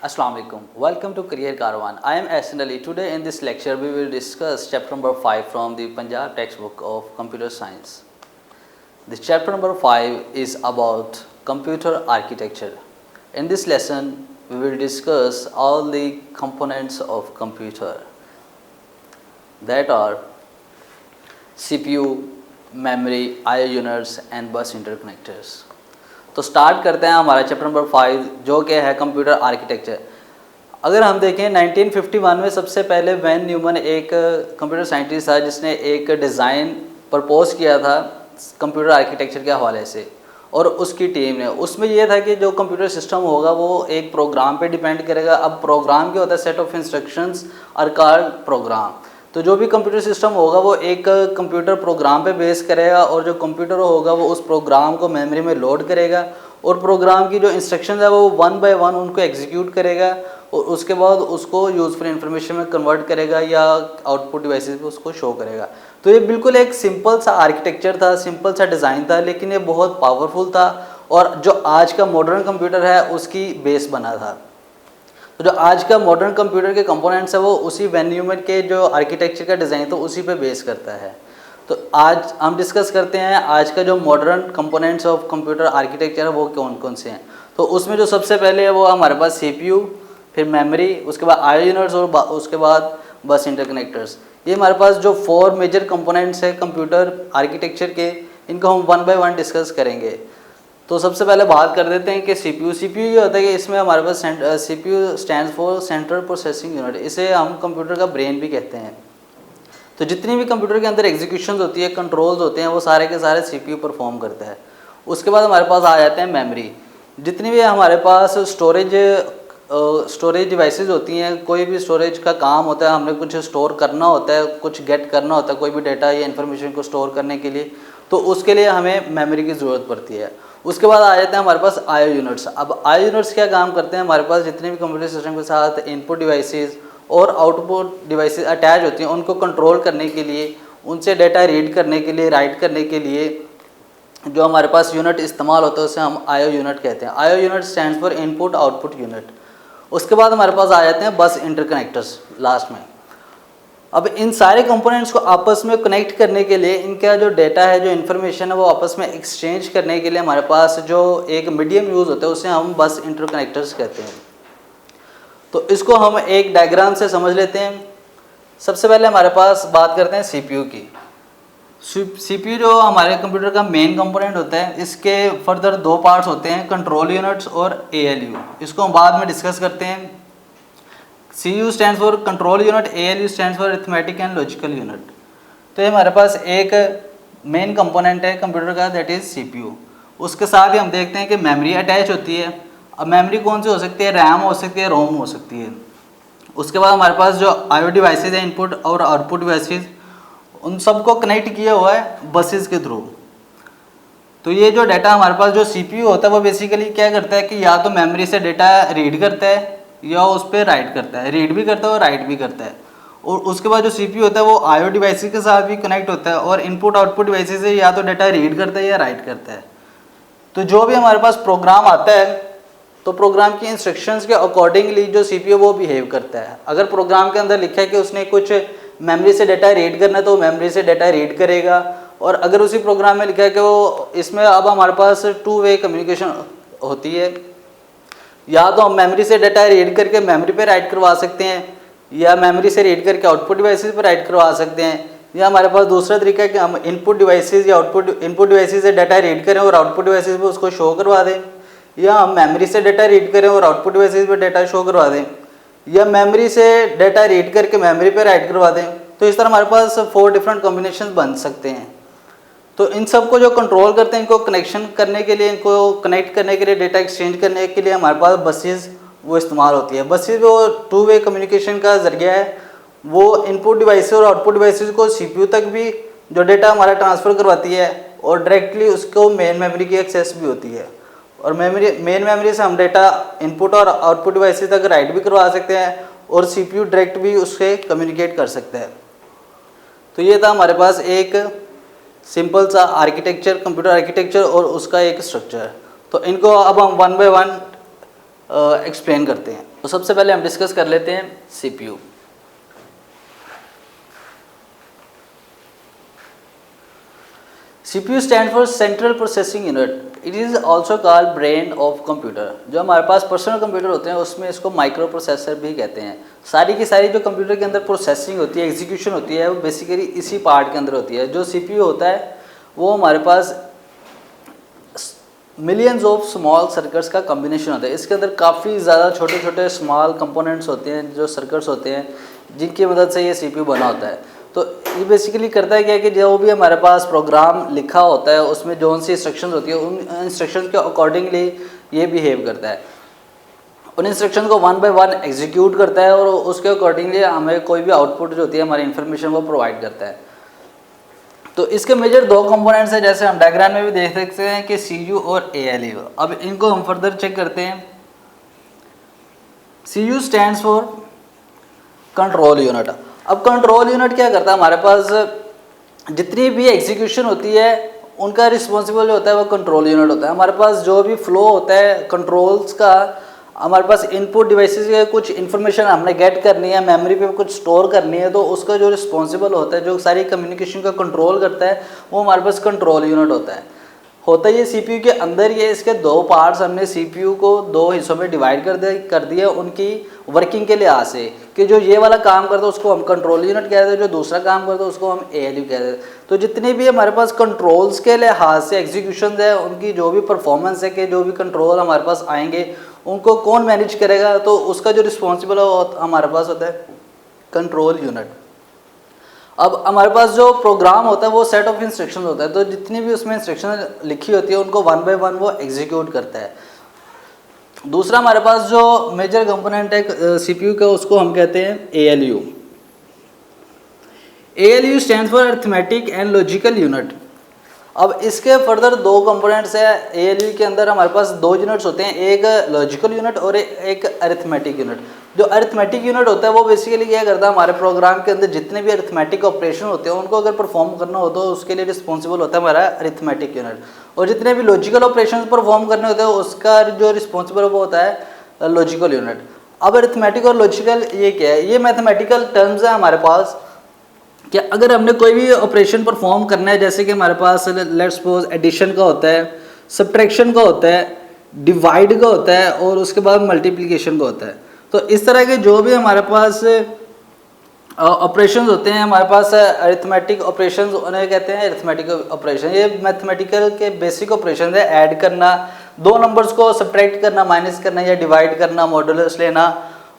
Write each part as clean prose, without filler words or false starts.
Assalamu alaikum. Welcome to Career Caravan. I am Ahsan Ali. Today in this lecture we will discuss chapter number 5 from the Punjab textbook of Computer Science. The chapter number 5 is about computer architecture. In this lesson we will discuss all the components of computer, that are CPU, memory, I/O units and bus interconnectors. तो start करते हैं हमारा chapter number 5 जो कि है computer architecture. अगर हम देखें 1951 में सबसे पहले वैन न्यूमन एक कंप्यूटर साइंटिस्ट था जिसने एक डिज़ाइन प्रपोज किया था कंप्यूटर आर्किटेक्चर के हवाले से, और उसकी टीम ने उसमें यह था कि जो कंप्यूटर सिस्टम होगा वो एक प्रोग्राम पे डिपेंड करेगा। अब प्रोग्राम क्या होता है? Set of instructions are called program. तो जो भी कंप्यूटर सिस्टम होगा वो एक कंप्यूटर प्रोग्राम पे बेस करेगा, और जो कंप्यूटर होगा वो उस प्रोग्राम को मेमोरी में लोड करेगा और प्रोग्राम की जो इंस्ट्रक्शंस है वो वन बाय वन उनको एग्जीक्यूट करेगा और उसके बाद उसको यूज़फुल इंफॉर्मेशन में कन्वर्ट करेगा या आउटपुट डिवाइसेस पे उसको शो करेगा। तो ये बिल्कुल एक सिंपल सा आर्किटेक्चर था, सिंपल सा डिज़ाइन था, लेकिन ये बहुत पावरफुल था और जो आज का मॉडर्न कंप्यूटर है उसकी बेस बना था। तो जो आज का मॉडर्न कंप्यूटर के कंपोनेंट्स है वो उसी वैन न्यूमन के जो आर्किटेक्चर का डिज़ाइन तो उसी पे बेस करता है। तो आज हम डिस्कस करते हैं आज का जो modern components of computer architecture है वो कौन कौन से हैं। तो उसमें जो सबसे पहले है वो हमारे पास CPU, फिर मेमोरी, उसके बाद I/O यूनिट्स और उसके बाद बस इंटरकनेक्टर्स। ये हमारे पास जो 4 मेजर कंपोनेंट्स हैं कंप्यूटर आर्किटेक्चर के, इनको हम वन बाय वन डिस्कस करेंगे। तो सबसे पहले बात कर देते हैं कि CPU ये होता है कि इसमें हमारे पास CPU stands for central processing unit, इसे हम कंप्यूटर का ब्रेन भी कहते हैं। तो जितनी भी कंप्यूटर के अंदर एग्जीक्यूशन होती है, कंट्रोल्स होते हैं, वो सारे के सारे CPU परफॉर्म करता है। उसके बाद हमारे पास आ जाते हैं मेमोरी। जितनी भी हमारे पास स्टोरेज डिवाइसेस होती हैं, कोई भी स्टोरेज का काम होता है, हमने कुछ स्टोर करना होता है, कुछ गेट करना होता है, कोई भी डेटा या इन्फॉर्मेशन को स्टोर करने के लिए, तो उसके लिए हमें मेमोरी की ज़रूरत पड़ती है। उसके बाद आ जाते हैं हमारे पास I/O यूनिट्स। अब I/O यूनिट्स क्या काम करते हैं? हमारे पास जितने भी कंप्यूटर सिस्टम के साथ इनपुट डिवाइसेस और आउटपुट डिवाइसेस अटैच होती हैं उनको कंट्रोल करने के लिए, उनसे डेटा रीड करने के लिए, राइट करने के लिए जो हमारे पास यूनिट इस्तेमाल होता है उसे हम I/O यूनिट कहते हैं। I/O unit stands for input output unit. उसके बाद हमारे पास आ जाते हैं बस इंटरकनेक्टर्स लास्ट में। अब इन सारे कंपोनेंट्स को आपस में कनेक्ट करने के लिए, इनका जो डेटा है, जो इन्फॉर्मेशन है वो आपस में एक्सचेंज करने के लिए हमारे पास जो एक मीडियम यूज़ होता है उसे हम बस इंटरकनेक्टर्स कहते हैं। तो इसको हम एक डायग्राम से समझ लेते हैं। सबसे पहले हमारे पास बात करते हैं CPU की। CPU जो हमारे कंप्यूटर का मेन कंपोनेंट होता है, इसके फर्दर 2 पार्ट्स होते हैं, कंट्रोल यूनिट्स और ALU। इसको हम बाद में डिस्कस करते हैं। CU stands for control unit, ALU stands for arithmetic and logical unit. तो ये हमारे पास एक मेन कंपोनेंट है कंप्यूटर का, दैट इज़ CPU। उसके साथ ही हम देखते हैं कि मेमोरी अटैच होती है। अब मेमोरी कौन सी हो सकती है? रैम हो सकती है, रोम हो सकती है। उसके बाद हमारे पास जो I/O डिवाइसेज है, इनपुट और आउटपुट डिवाइसेज, उन सबको कनेक्ट किया हुआ है बसेस के थ्रू। तो ये जो डाटा हमारे पास जो CPU होता है वो बेसिकली क्या करता है कि या तो मेमोरी से डेटा रीड करता है या उस पर राइट करता है, रीड भी करता है और राइट भी करता है। और उसके बाद जो CPU होता है वो I/O डिवाइसेस के साथ भी कनेक्ट होता है और इनपुट आउटपुट डिवाइसेस से या तो डाटा रीड करता है या राइट करता है। तो जो भी हमारे पास प्रोग्राम आता है तो प्रोग्राम की इंस्ट्रक्शंस के अकॉर्डिंगली जो CPU वो बिहेव करता है। अगर प्रोग्राम के अंदर लिखा है कि उसने कुछ मेमोरी से डाटा रीड करना है तो मेमोरी से डाटा रीड करेगा, और अगर उसी प्रोग्राम में लिखा है कि वो इसमें अब हमारे पास 2 वे कम्युनिकेशन होती है, या तो हम मेमोरी से डाटा रीड करके मेमोरी पे राइट करवा सकते हैं या मेमोरी से रीड करके आउटपुट डिवाइसेस पर राइट करवा सकते हैं, या हमारे पास दूसरा तरीका है कि हम इनपुट डिवाइसेस या इनपुट डिवाइसेस से डाटा रीड करें और आउटपुट डिवाइसेस पे उसको शो करवा दें, या हम मेमोरी से डाटा रीड करें और आउटपुट डिवाइसेस पे डाटा शो करवा दें, या मेमोरी से डाटा रीड करके मेमोरी पे राइट करवा दें। तो इस तरह हमारे पास 4 डिफरेंट कॉम्बिनेशन बन सकते हैं। तो इन सब को जो कंट्रोल करते हैं, इनको कनेक्शन करने के लिए, इनको कनेक्ट करने के लिए, डेटा एक्सचेंज करने के लिए हमारे पास बसेस वो इस्तेमाल होती है। बसेस वो 2 वे कम्युनिकेशन का जरिया है, वो इनपुट डिवाइसेस और आउटपुट डिवाइसेस को CPU तक भी जो डेटा हमारा ट्रांसफ़र करवाती है और डायरेक्टली उसको मेन मेमोरी की एक्सेस भी होती है, और मेन मेमोरी से हम डेटा इनपुट और आउटपुट डिवाइसेस तक राइट भी करवा सकते हैं और CPU डायरेक्ट भी उससे कम्युनिकेट कर सकता है। तो ये था हमारे पास एक सिंपल सा आर्किटेक्चर, कंप्यूटर आर्किटेक्चर और उसका एक स्ट्रक्चर। तो इनको अब हम वन बाय वन एक्सप्लेन करते हैं। तो सबसे पहले हम डिस्कस कर लेते हैं CPU. CPU stand for central processing unit. It is also called brain of computer. जो हमारे पास पर्सनल कंप्यूटर होते हैं उसमें इसको माइक्रो प्रोसेसर भी कहते हैं। सारी की सारी जो कंप्यूटर के अंदर प्रोसेसिंग होती है, एग्जीक्यूशन होती है, वो बेसिकली इसी पार्ट के अंदर होती है। जो CPU होता है वो हमारे पास मिलियंस ऑफ स्मॉल सर्किट्स का कॉम्बिनेशन होता है। इसके अंदर काफ़ी ज़्यादा छोटे छोटे स्मॉल कंपोनेंट्स होते हैं, जो सर्किट्स होते हैं, जिनकी मदद से ये CPU बना होता है। तो ये बेसिकली करता है क्या कि जो भी हमारे पास प्रोग्राम लिखा होता है उसमें जो सी इंस्ट्रक्शंस होती है उन इंस्ट्रक्शंस के अकॉर्डिंगली ये बिहेव करता है। उन इंस्ट्रक्शन को वन बाय वन एग्जीक्यूट करता है और उसके अकॉर्डिंगली हमें कोई भी आउटपुट जो होती है हमारी इन्फॉर्मेशन वो प्रोवाइड करता है। तो इसके मेजर दो कंपोनेंट्स हैं, जैसे हम डायग्राम में भी देख सकते हैं कि CPU और ALU। अब इनको हम फर्दर चेक करते हैं। CPU stands for control unit. अब कंट्रोल यूनिट क्या करता है, हमारे पास जितनी भी एग्जीक्यूशन होती है उनका रिस्पॉन्सिबल जो होता है वो कंट्रोल यूनिट होता है। हमारे पास जो भी फ्लो होता है कंट्रोल्स का, हमारे पास इनपुट डिवाइसेस के कुछ इन्फॉर्मेशन हमने गेट करनी है, मेमोरी पे कुछ स्टोर करनी है, तो उसका जो रिस्पॉन्सिबल होता है, जो सारी कम्युनिकेशन का कंट्रोल करता है, वो हमारे पास कंट्रोल यूनिट होता है। ये CPU के अंदर ये इसके दो पार्ट्स हमने CPU को दो हिस्सों में डिवाइड कर दिए उनकी वर्किंग के लिहाज से, कि जो ये वाला काम करता है उसको हम कंट्रोल यूनिट कहते हैं, जो दूसरा काम करता है उसको हम ALU कहते हैं। तो जितने भी हमारे पास कंट्रोल्स के लिहाज से एग्जीक्यूशन है, उनकी जो भी परफॉर्मेंस है, कि जो भी कंट्रोल हमारे पास आएंगे उनको कौन मैनेज करेगा, तो उसका जो रिस्पॉन्सिबल हमारे पास होता है कंट्रोल यूनिट। अब हमारे पास जो प्रोग्राम होता है वो सेट ऑफ इंस्ट्रक्शन होता है, तो जितनी भी उसमें इंस्ट्रक्शन लिखी होती है उनको वन बाय वन वो एग्जीक्यूट करता है। दूसरा हमारे पास जो मेजर कंपोनेंट है CPU का, उसको हम कहते हैं ALU। ALU stand for arithmetic and logical unit. अब इसके फर्दर दो कंपोनेंट्स है। ALU के अंदर हमारे पास दो यूनिट्स होते हैं, एक लॉजिकल यूनिट और एक अरिथमेटिक यूनिट। जो अरिथमेटिक यूनिट होता है वो बेसिकली क्या करता है, हमारे प्रोग्राम के अंदर जितने भी अरिथमेटिक ऑपरेशन होते हैं उनको अगर परफॉर्म करना हो तो उसके लिए रिस्पॉन्सिबल होता है हमारा अरिथमेटिक यूनिट, और जितने भी लॉजिकल ऑपरेशन परफॉर्म करने होते हैं उसका जो रिस्पॉन्सिबल वो होता है लॉजिकल यूनिट। अब अरिथमेटिक और लॉजिकल ये क्या है, ये मैथमेटिकल टर्म्स है हमारे पास, कि अगर हमने कोई भी ऑपरेशन परफॉर्म करना है, जैसे कि हमारे पास लेट्स सपोज एडिशन का होता है, सब्ट्रैक्शन का होता है, डिवाइड का होता है और उसके बाद मल्टीप्लिकेशन का होता है। तो इस तरह के जो भी हमारे पास ऑपरेशंस होते हैं, हमारे पास अरिथमेटिक ऑपरेशंस उन्हें कहते हैं अरिथमेटिक ऑपरेशन। ये मैथमेटिकल के बेसिक ऑपरेशन है, ऐड करना, दो नंबर्स को सब्ट्रैक्ट करना, माइनस करना, या डिवाइड करना, मॉडुलस लेना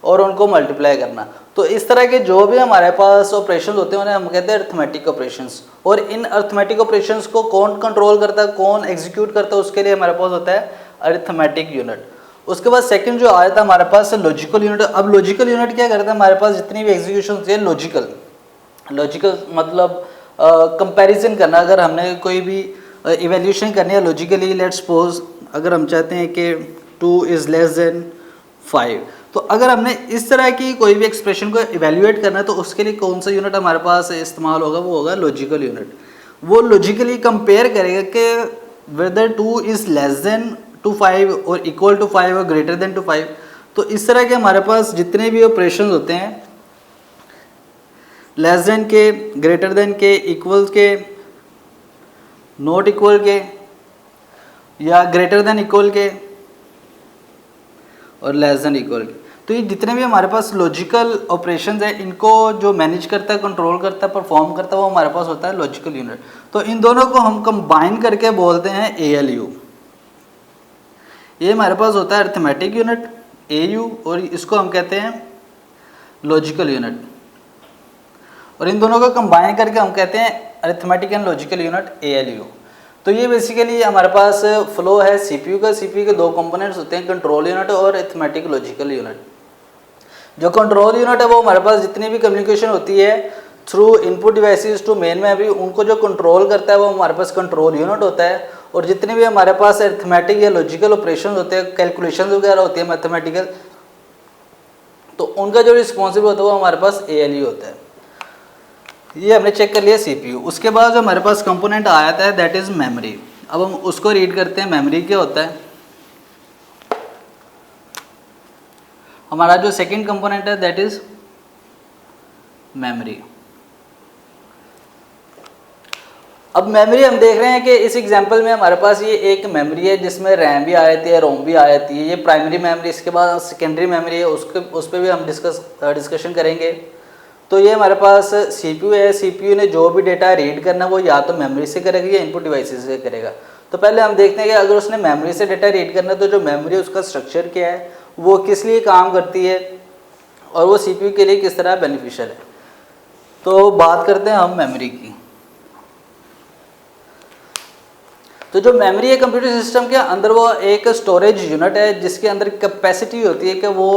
और उनको मल्टीप्लाई करना। तो इस तरह के जो भी हमारे पास ऑपरेशंस होते हैं उन्हें हम कहते हैं अरिथमेटिक ऑपरेशंस। और इन अरिथमेटिक ऑपरेशंस को कौन कंट्रोल करता है, कौन एग्जीक्यूट करता है, उसके लिए हमारे पास होता है अरिथमेटिक यूनिट। उसके बाद सेकंड जो आया था हमारे पास लॉजिकल यूनिट। अब लॉजिकल यूनिट क्या करता है, हमारे पास जितनी भी एग्जीक्यूशन होती है लॉजिकल मतलब कंपैरिजन करना। अगर हमने कोई भी इवैल्यूएशन करनी है लॉजिकली, लेट्स सपोज अगर हम चाहते हैं कि 2 इज़ लेस देन 5, तो अगर हमने इस तरह की कोई भी एक्सप्रेशन को इवैल्यूएट करना है तो उसके लिए कौन सा यूनिट हमारे पास इस्तेमाल होगा, वो होगा लॉजिकल यूनिट। वो लॉजिकली कंपेयर करेगा कि whether 2 is less than to 5 और इक्वल टू 5 और ग्रेटर देन टू 5। तो इस तरह के हमारे पास जितने भी ऑपरेशन होते हैं, लेस देन के, ग्रेटर देन के, इक्वल के, नॉट इक्वल के, या ग्रेटर देन इक्वल के और लेस देन इक्वल के, तो ये जितने भी हमारे पास लॉजिकल ऑपरेशंस हैं इनको जो मैनेज करता है, कंट्रोल करता है, परफॉर्म करता है, वो हमारे पास होता है लॉजिकल यूनिट। तो इन दोनों को हम कंबाइन करके बोलते हैं ALU। ये हमारे पास होता है अरिथमेटिक यूनिट AU और इसको हम कहते हैं लॉजिकल यूनिट, और इन दोनों को कंबाइन करके हम कहते हैं arithmetic and logical unit ALU। तो ये बेसिकली हमारे पास फ्लो है CPU का। CPU के दो कंपोनेंट्स होते हैं, कंट्रोल यूनिट और अरिथमेटिक लॉजिकल यूनिट। जो कंट्रोल यूनिट है वो हमारे पास जितनी भी कम्युनिकेशन होती है through input devices to main memory, उनको जो कंट्रोल करता है वो हमारे पास कंट्रोल यूनिट होता है। और जितने भी हमारे पास अरिथमेटिक या लॉजिकल ऑपरेशन होते हैं, कैलकुलेशन वगैरह होती है मैथमेटिकल, तो उनका जो रिस्पॉन्सिबल होता है वो हमारे पास ALU होता है। ये हमने चेक कर लिया CPU। उसके बाद जो हमारे पास कंपोनेंट आया था दैट इज़ मेमोरी। अब हम उसको रीड करते हैं। मेमोरी क्या होता है? हमारा जो सेकंड कंपोनेंट है दैट इज मेमोरी। अब मेमोरी हम देख रहे हैं कि इस एग्जांपल में हमारे पास ये एक मेमोरी है जिसमें रैम भी आ जाती है, रोम भी आ जाती है, ये प्राइमरी मेमोरी। इसके बाद सेकेंडरी मेमोरी है, उस पर भी हम डिस्कशन करेंगे। तो ये हमारे पास सीपीयू है, सीपीयू ने जो भी डेटा रीड करना वो या तो मेमोरी से करेगा या इनपुट डिवाइसेस से करेगा। तो पहले हम देखते हैं कि अगर उसने मेमोरी से डेटा रीड करना है तो जो मेमोरी उसका स्ट्रक्चर क्या है, वो किस लिए काम करती है और वो सीपीयू के लिए किस तरह बेनिफिशियल है। तो बात करते हैं हम मेमोरी की। तो जो मेमोरी है कंप्यूटर सिस्टम के अंदर वो एक स्टोरेज यूनिट है जिसके अंदर कैपेसिटी होती है कि वो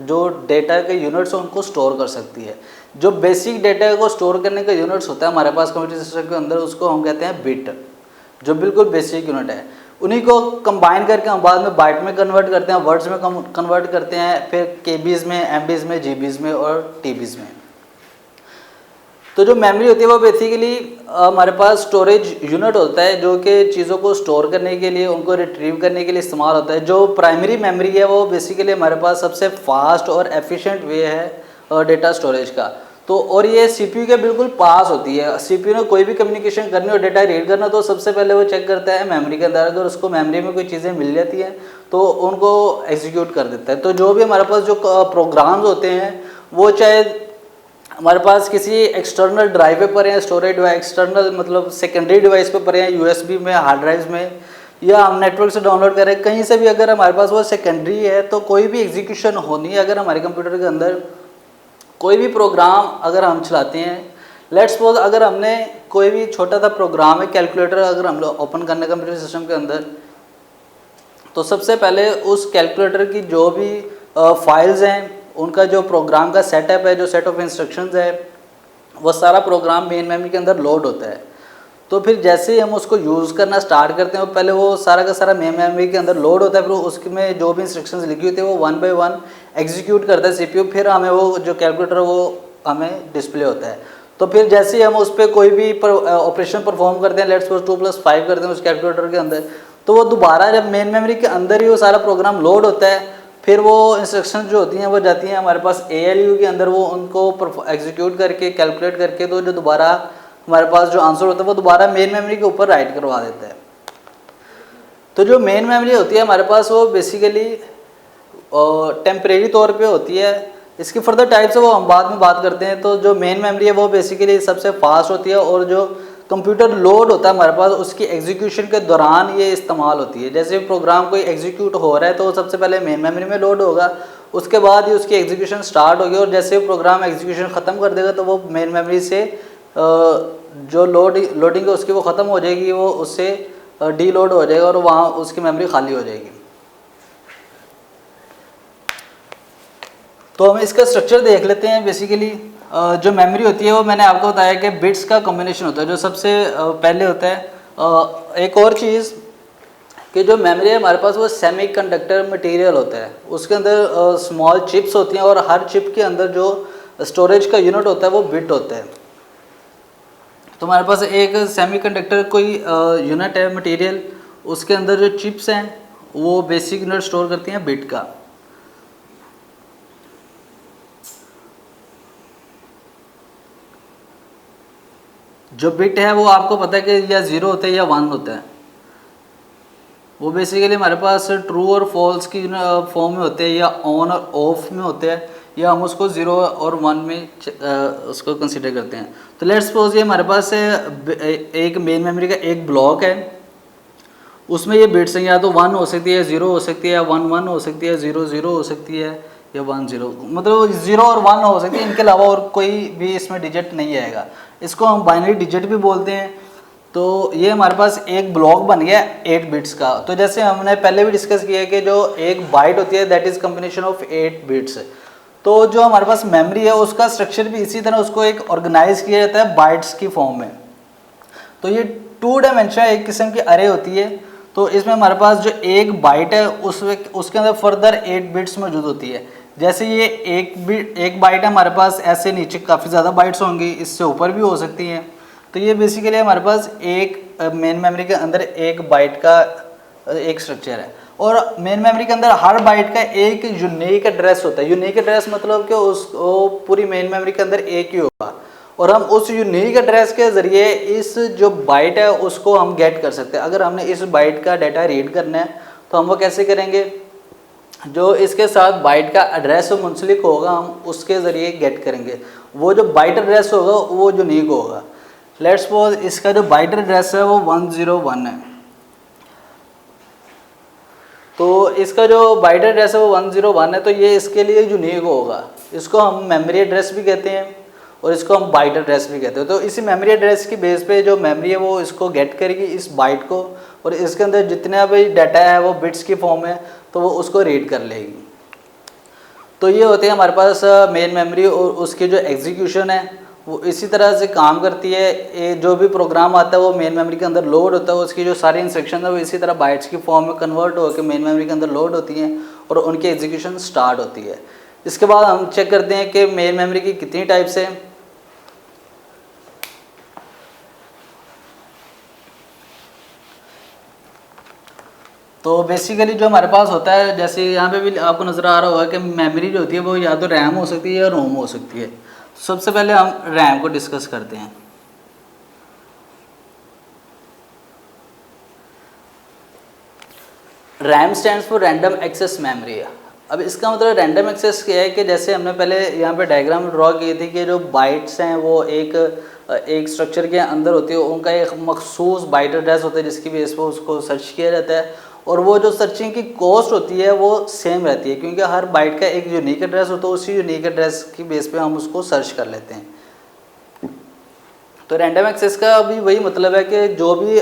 जो डेटा के यूनिट्स हैं उनको स्टोर कर सकती है। जो बेसिक डेटा को स्टोर करने का यूनिट्स होता है हमारे पास कंप्यूटर सिस्टम के अंदर, उसको हम कहते हैं बिट, जो बिल्कुल बेसिक यूनिट है। उन्हीं को कंबाइन करके हम बाद में बाइट में कन्वर्ट करते हैं, वर्ड्स में कन्वर्ट करते हैं, फिर केबीज में, एमबीज में, जीबीज में और टीबीज में। तो जो मेमोरी होती है वो बेसिकली हमारे पास स्टोरेज यूनिट होता है जो कि चीज़ों को स्टोर करने के लिए, उनको रिट्रीव करने के लिए इस्तेमाल होता है। जो प्राइमरी मेमोरी है वो बेसिकली हमारे पास सबसे फास्ट और एफिशिएंट वे है डेटा स्टोरेज का। तो और ये सीपीयू के बिल्कुल पास होती है। सीपीयू ने कोई भी कम्युनिकेशन करनी हो, डेटा रीड करना, तो सबसे पहले वो चेक करता है मेमोरी के अंदर। अगर उसको मेमोरी में कोई चीज़ें मिल जाती हैं तो उनको एग्जीक्यूट कर देता है। तो जो भी हमारे पास जो प्रोग्राम्स होते हैं वो चाहे हमारे पास किसी एक्सटर्नल ड्राइव पे पड़े हैं, स्टोरेज एक्सटर्नल मतलब सेकेंडरी डिवाइस पे पड़े हैं, यूएसबी में, हार्ड ड्राइव में, या हम नेटवर्क से डाउनलोड करें, कहीं से भी अगर हमारे पास वो सेकेंडरी है तो कोई भी एग्जीक्यूशन होनी है अगर हमारे कंप्यूटर के अंदर कोई भी प्रोग्राम अगर हम चलाते हैं, लेट्स सपोज अगर हमने कोई भी छोटा सा प्रोग्राम है, कैलकुलेटर अगर हम लोग ओपन करने कंप्यूटर सिस्टम के अंदर, तो सबसे पहले उस कैलकुलेटर की जो भी फाइल्स हैं, उनका जो प्रोग्राम का सेटअप है, जो सेट ऑफ इंस्ट्रक्शंस है, वो सारा प्रोग्राम मेन मेमोरी के अंदर लोड होता है। तो फिर जैसे ही हम उसको यूज़ करना स्टार्ट करते हैं, पहले वो सारा का सारा मेन मेमोरी के अंदर लोड होता है, फिर उसमें जो भी इंस्ट्रक्शंस लिखी होती है वो 1 बाय 1 एग्जीक्यूट करता है सीपीयू, फिर हमें वो जो कैलकुलेटर वो हमें डिस्प्ले होता है। तो फिर जैसे ही हम उस पर कोई भी ऑपरेशन परफॉर्म करते हैं, लेट्स सपोज 2+5 करते हैं उस कैलकुलेटर के अंदर, तो वो दोबारा जब मेन मेमोरी के अंदर ही वो सारा प्रोग्राम लोड होता है, फिर वो इंस्ट्रक्शन जो होती हैं वो जाती हैं हमारे पास ALU के अंदर, वो उनको एग्जीक्यूट करके कैलकुलेट करके, तो जो दोबारा हमारे पास जो आंसर होता है वो दोबारा मेन मेमोरी के ऊपर राइट करवा देता है। तो जो मेन मेमोरी होती है हमारे पास वो बेसिकली टेम्परेरी तौर पे होती है। इसकी फर्दर टाइप्स है वो हम बाद में बात करते हैं। तो जो मेन मेमोरी है वो बेसिकली सबसे फास्ट होती है और जो कंप्यूटर लोड होता है हमारे पास उसकी एग्जीक्यूशन के दौरान ये इस्तेमाल होती है। जैसे प्रोग्राम कोई एग्जीक्यूट हो रहा है तो सबसे पहले मेन मेमोरी में लोड होगा, उसके बाद ही उसकी एग्जीक्यूशन स्टार्ट होगी, और जैसे प्रोग्राम एग्जीक्यूशन ख़त्म कर देगा तो वो मेन मेमोरी से जो लोडिंग है उसकी वो ख़त्म हो जाएगी, वो उससे डीलोड हो जाएगा और वहाँ उसकी मेमोरी खाली हो जाएगी। तो हम इसका स्ट्रक्चर देख लेते हैं। बेसिकली जो मेमोरी होती है वो मैंने आपको बताया कि बिट्स का कॉम्बिनेशन होता है जो सबसे पहले होता है। एक और चीज़ कि जो मेमोरी है हमारे पास वो सेमीकंडक्टर मटेरियल होता है, उसके अंदर स्मॉल चिप्स होती हैं और हर चिप के अंदर जो स्टोरेज का यूनिट होता है वो बिट होता है। तो हमारे पास एक सेमीकंडक्टर कोई यूनिट है मटेरियल, उसके अंदर जो चिप्स हैं वो बेसिक यूनिट स्टोर करती हैं बिट का। जो बिट है वो आपको पता है कि या 0 होता है या 1 होता है। वो बेसिकली हमारे पास ट्रू और फॉल्स की फॉर्म में होते हैं, या ऑन और ऑफ में होते हैं, या हम उसको 0 और 1 में उसको कंसिडर करते हैं। तो लेट्स सपोज ये हमारे पास एक मेन मेमोरी का एक ब्लॉक है, उसमें ये बिट्स हैं, या तो 1 हो सकती है, 0 हो सकती है, 1 1 हो सकती है, 0 0 हो सकती है, या 1 0, मतलब 0 और 1 हो सकती है, इनके अलावा और कोई भी इसमें डिजिट नहीं आएगा। इसको हम बाइनरी डिजिट भी बोलते हैं। तो ये हमारे पास एक ब्लॉक बन गया 8 बिट्स का। तो जैसे हमने पहले भी डिस्कस किया कि जो एक बाइट होती है that is combination of 8 bits. तो जो हमारे पास मेमोरी है उसका स्ट्रक्चर भी इसी तरह उसको एक ऑर्गेनाइज किया जाता है बाइट्स की फॉर्म में। तो ये 2 डायमेंशन एक किस्म की अरे होती है। तो इसमें हमारे पास जो एक बाइट है उसके अंदर फर्दर 8 बिट्स मौजूद होती है। जैसे ये एक बाइट है हमारे पास, ऐसे नीचे काफ़ी ज़्यादा बाइट्स होंगी, इससे ऊपर भी हो सकती हैं। तो ये बेसिकली हमारे पास एक मेन मेमोरी के अंदर एक बाइट का एक स्ट्रक्चर है। और मेन मेमोरी के अंदर हर बाइट का एक यूनिक एड्रेस होता है। यूनिक एड्रेस मतलब कि वो पूरी मेन मेमोरी के अंदर एक ही होगा, और हम उस यूनिक एड्रेस के ज़रिए इस जो बाइट है उसको हम गेट कर सकते हैं। अगर हमने इस बाइट का डाटा रीड करना है तो हम वो कैसे करेंगे, जो इसके साथ बाइट का एड्रेस मुंसलिक होगा हम उसके ज़रिए गेट करेंगे। वो जो बाइट एड्रेस होगा वो यूनिक होगा। लेट्स सपोज इसका जो बाइट एड्रेस है वो 101 है, तो इसका जो बाइट एड्रेस है वो 101 है, तो ये इसके लिए यूनिक होगा। इसको हम मेमोरी एड्रेस भी कहते हैं और इसको हम बाइट एड्रेस भी कहते हैं। तो इसी मेमोरी एड्रेस की बेस पे जो मेमोरी है वो इसको गेट करेगी इस बाइट को, और इसके अंदर जितना भी डाटा है वो बिट्स की फॉर्म है तो वो उसको रीड कर लेगी। तो ये होते हैं हमारे पास मेन मेमोरी, और उसकी जो एग्जीक्यूशन है वो इसी तरह से काम करती है। ये जो भी प्रोग्राम आता है वो मेन मेमोरी के अंदर लोड होता है, उसकी जो सारी इंस्ट्रक्शन है वो इसी तरह बाइट्स की फॉर्म में कन्वर्ट होकर मेन मेमोरी के अंदर लोड होती हैं और उनकी एग्जीक्यूशन स्टार्ट होती है। इसके बाद हम चेक करते हैं कि मेन मेमोरी की कितनी टाइप्स हैं। तो बेसिकली जो हमारे पास होता है, जैसे यहाँ पे भी आपको नज़र आ रहा होगा कि मेमोरी जो होती है वो या तो रैम हो सकती है या रोम हो सकती है। सबसे पहले हम रैम को डिस्कस करते हैं। RAM stands for random access memory. अब इसका मतलब रैंडम एक्सेस क्या है कि जैसे हमने पहले यहाँ पे डायग्राम ड्रॉ किए थे कि जो बाइट्स हैं वो एक स्ट्रक्चर के अंदर होती है, उनका एक मखसूस बाइट एड्रेस होता है जिसकी बेस पर उसको सर्च किया जाता है, और वो जो सर्चिंग की कॉस्ट होती है वो सेम रहती है क्योंकि हर बाइट का एक यूनिक एड्रेस होता है। उसी यूनिक एड्रेस की बेस पे हम उसको सर्च कर लेते हैं। तो रैंडम एक्सेस का भी वही मतलब है कि जो भी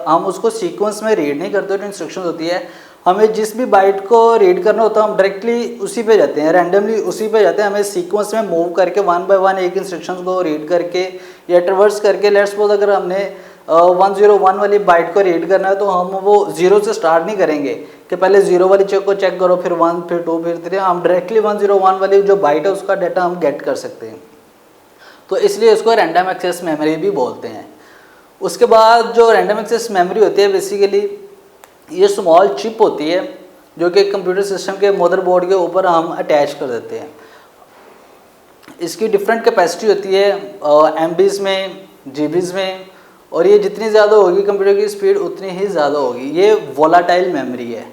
हम उसको सीक्वेंस में रीड नहीं करते, जो इंस्ट्रक्शन होती है हमें जिस भी बाइट को रीड करना होता है हम डायरेक्टली उसी पे जाते हैं, रैंडमली उसी पे जाते हैं। हमें सीक्वेंस में मूव करके वन बाय वन एक इंस्ट्रक्शन को रीड करके या ट्रवर्स करके, लेट्स सपोज अगर हमने 101 वाली बाइट को रीड करना है तो हम वो 0 से स्टार्ट नहीं करेंगे कि पहले 0 वाली चेक को चेक करो फिर 1 फिर 2 फिर 3। हम डायरेक्टली 101 वाली जो बाइट है उसका डाटा हम गेट कर सकते हैं, तो इसलिए इसको रैंडम एक्सेस मेमोरी भी बोलते हैं। उसके बाद जो रैंडम एक्सेस मेमोरी होती है बेसिकली ये स्मॉल चिप होती है जो कि कंप्यूटर सिस्टम के मदरबोर्ड के ऊपर हम अटैच कर देते हैं। इसकी डिफरेंट कैपेसिटी होती है MBs में, GBs में, और ये जितनी ज़्यादा होगी कंप्यूटर की स्पीड उतनी ही ज़्यादा होगी। ये वोलाटाइल मेमोरी है।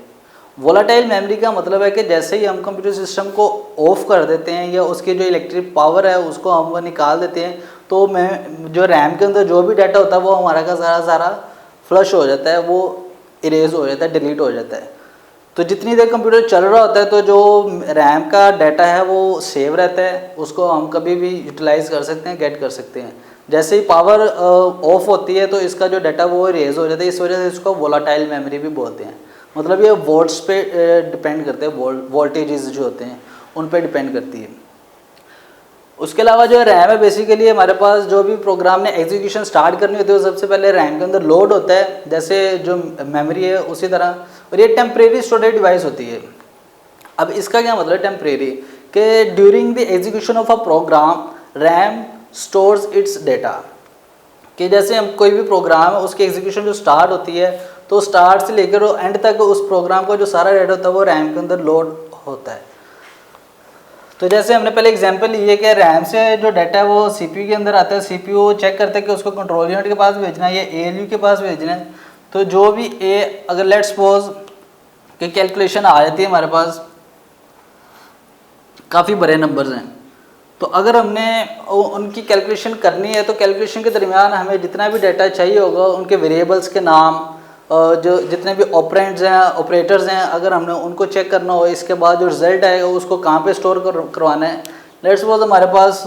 वोलाटाइल मेमोरी का मतलब है कि जैसे ही हम कंप्यूटर सिस्टम को ऑफ कर देते हैं या उसकी जो इलेक्ट्रिक पावर है उसको हम निकाल देते हैं तो जो रैम के अंदर जो भी डाटा होता है वो हमारा का सारा फ्लश हो जाता है, वो इरेज हो जाता है, डिलीट हो जाता है। तो जितनी देर कंप्यूटर चल रहा होता है तो जो रैम का डाटा है वो सेव रहता है, उसको हम कभी भी यूटिलाइज़ कर सकते हैं, गेट कर सकते हैं। जैसे ही पावर ऑफ होती है तो इसका जो डाटा वो इरेज हो जाता है, इस वजह से इसको वोलाटाइल मेमोरी भी बोलते हैं। मतलब ये वोल्ट्स पे डिपेंड करते हैं, वोल्टेजेस जो होते हैं उन पे डिपेंड करती है। उसके अलावा जो रैम है बेसिकली हमारे पास जो भी प्रोग्राम ने एग्जीक्यूशन स्टार्ट करनी होती है वो सबसे पहले रैम के अंदर लोड होता है, जैसे जो मेमोरी है उसी तरह। और ये टेम्परेरी स्टोरेज डिवाइस होती है। अब इसका क्या मतलब टेम्परेरी, कि during the execution of a program RAM stores its data, कि जैसे हम कोई भी प्रोग्राम है उसकी एग्जीक्यूशन जो स्टार्ट होती है तो स्टार्ट से लेकर एंड तक उस प्रोग्राम का जो सारा डाटा होता है वो रैम के अंदर लोड होता है। तो जैसे हमने पहले एग्जांपल लिए कि रैम से जो डाटा है वो सीपीयू के अंदर आता है, सीपीयू चेक करता है कि उसको कंट्रोल यूनिट के पास भेजना है या एएलयू के पास भेजना है। तो जो भी अगर लेट्स सपोज कि कैलकुलेशन आ जाती है हमारे पास, काफ़ी बड़े नंबर्स हैं, तो अगर हमने उनकी कैलकुलेशन करनी है तो कैलकुलेशन के दरमियान हमें जितना भी डाटा चाहिए होगा उनके वेरिएबल्स के नाम, जो जितने भी ऑपरेंड्स हैं, ऑपरेटर्स हैं, अगर हमने उनको चेक करना हो, इसके बाद जो रिजल्ट आएगा उसको कहाँ पे स्टोर करवाना है। लेट्स सपोज हमारे पास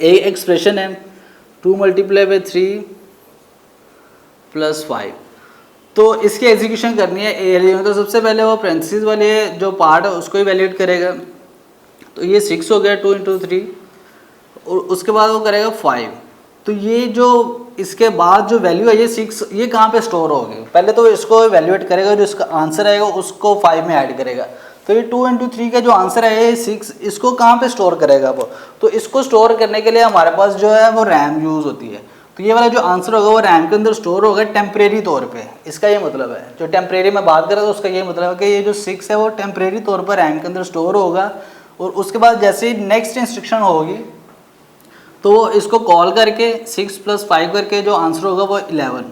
एक एक्सप्रेशन है 2 × 3 + 5, तो इसकी एग्जीक्यूशन करनी है एएलयू में। तो सबसे पहले वो पेरेंथेसिस वाले जो पार्ट है उसको इवैल्यूएट करेगा, तो ये 6 हो गया 2 × 3, और उसके बाद वो करेगा 5। तो ये जो इसके बाद जो वैल्यू है ये 6 ये कहाँ पे स्टोर होगी, पहले तो इसको इवैल्यूएट करेगा, जो इसका आंसर आएगा उसको 5 में ऐड करेगा। तो ये 2 × 3 का जो आंसर है ये 6, इसको कहाँ पे स्टोर करेगा वो, तो इसको स्टोर करने के लिए हमारे पास जो है वो रैम यूज़ होती है। तो ये वाला जो आंसर होगा वो रैम के अंदर स्टोर होगा टेम्परेरी तौर पे। इसका ये मतलब है, जो टेम्परेरी में बात कर रहा था उसका ये मतलब है कि ये जो 6 है वो टेम्परेरी तौर पर रैम के अंदर स्टोर होगा, और उसके बाद जैसे ही नेक्स्ट इंस्ट्रक्शन होगी तो वो इसको कॉल करके 6 + 5 करके जो आंसर होगा वो 11।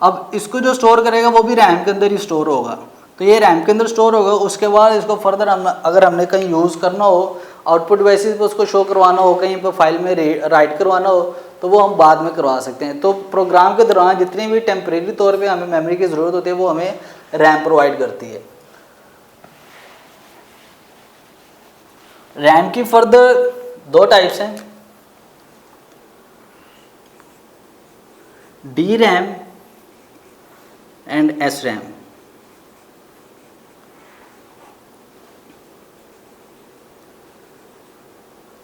अब इसको जो स्टोर करेगा वो भी रैम के अंदर ही स्टोर होगा, तो ये रैम के अंदर स्टोर होगा। उसके बाद इसको फर्दर अगर हमने कहीं यूज़ करना हो, आउटपुट डिवाइसेस पे उसको शो करवाना हो, कहीं पर फाइल में राइट करवाना हो, तो वो हम बाद में करवा सकते हैं। तो प्रोग्राम के दौरान जितनी भी टेम्परेरी तौर पे हमें मेमोरी की ज़रूरत होती है वो हमें रैम प्रोवाइड करती है। रैम की फर्दर 2 टाइप्स हैं, D RAM and S RAM.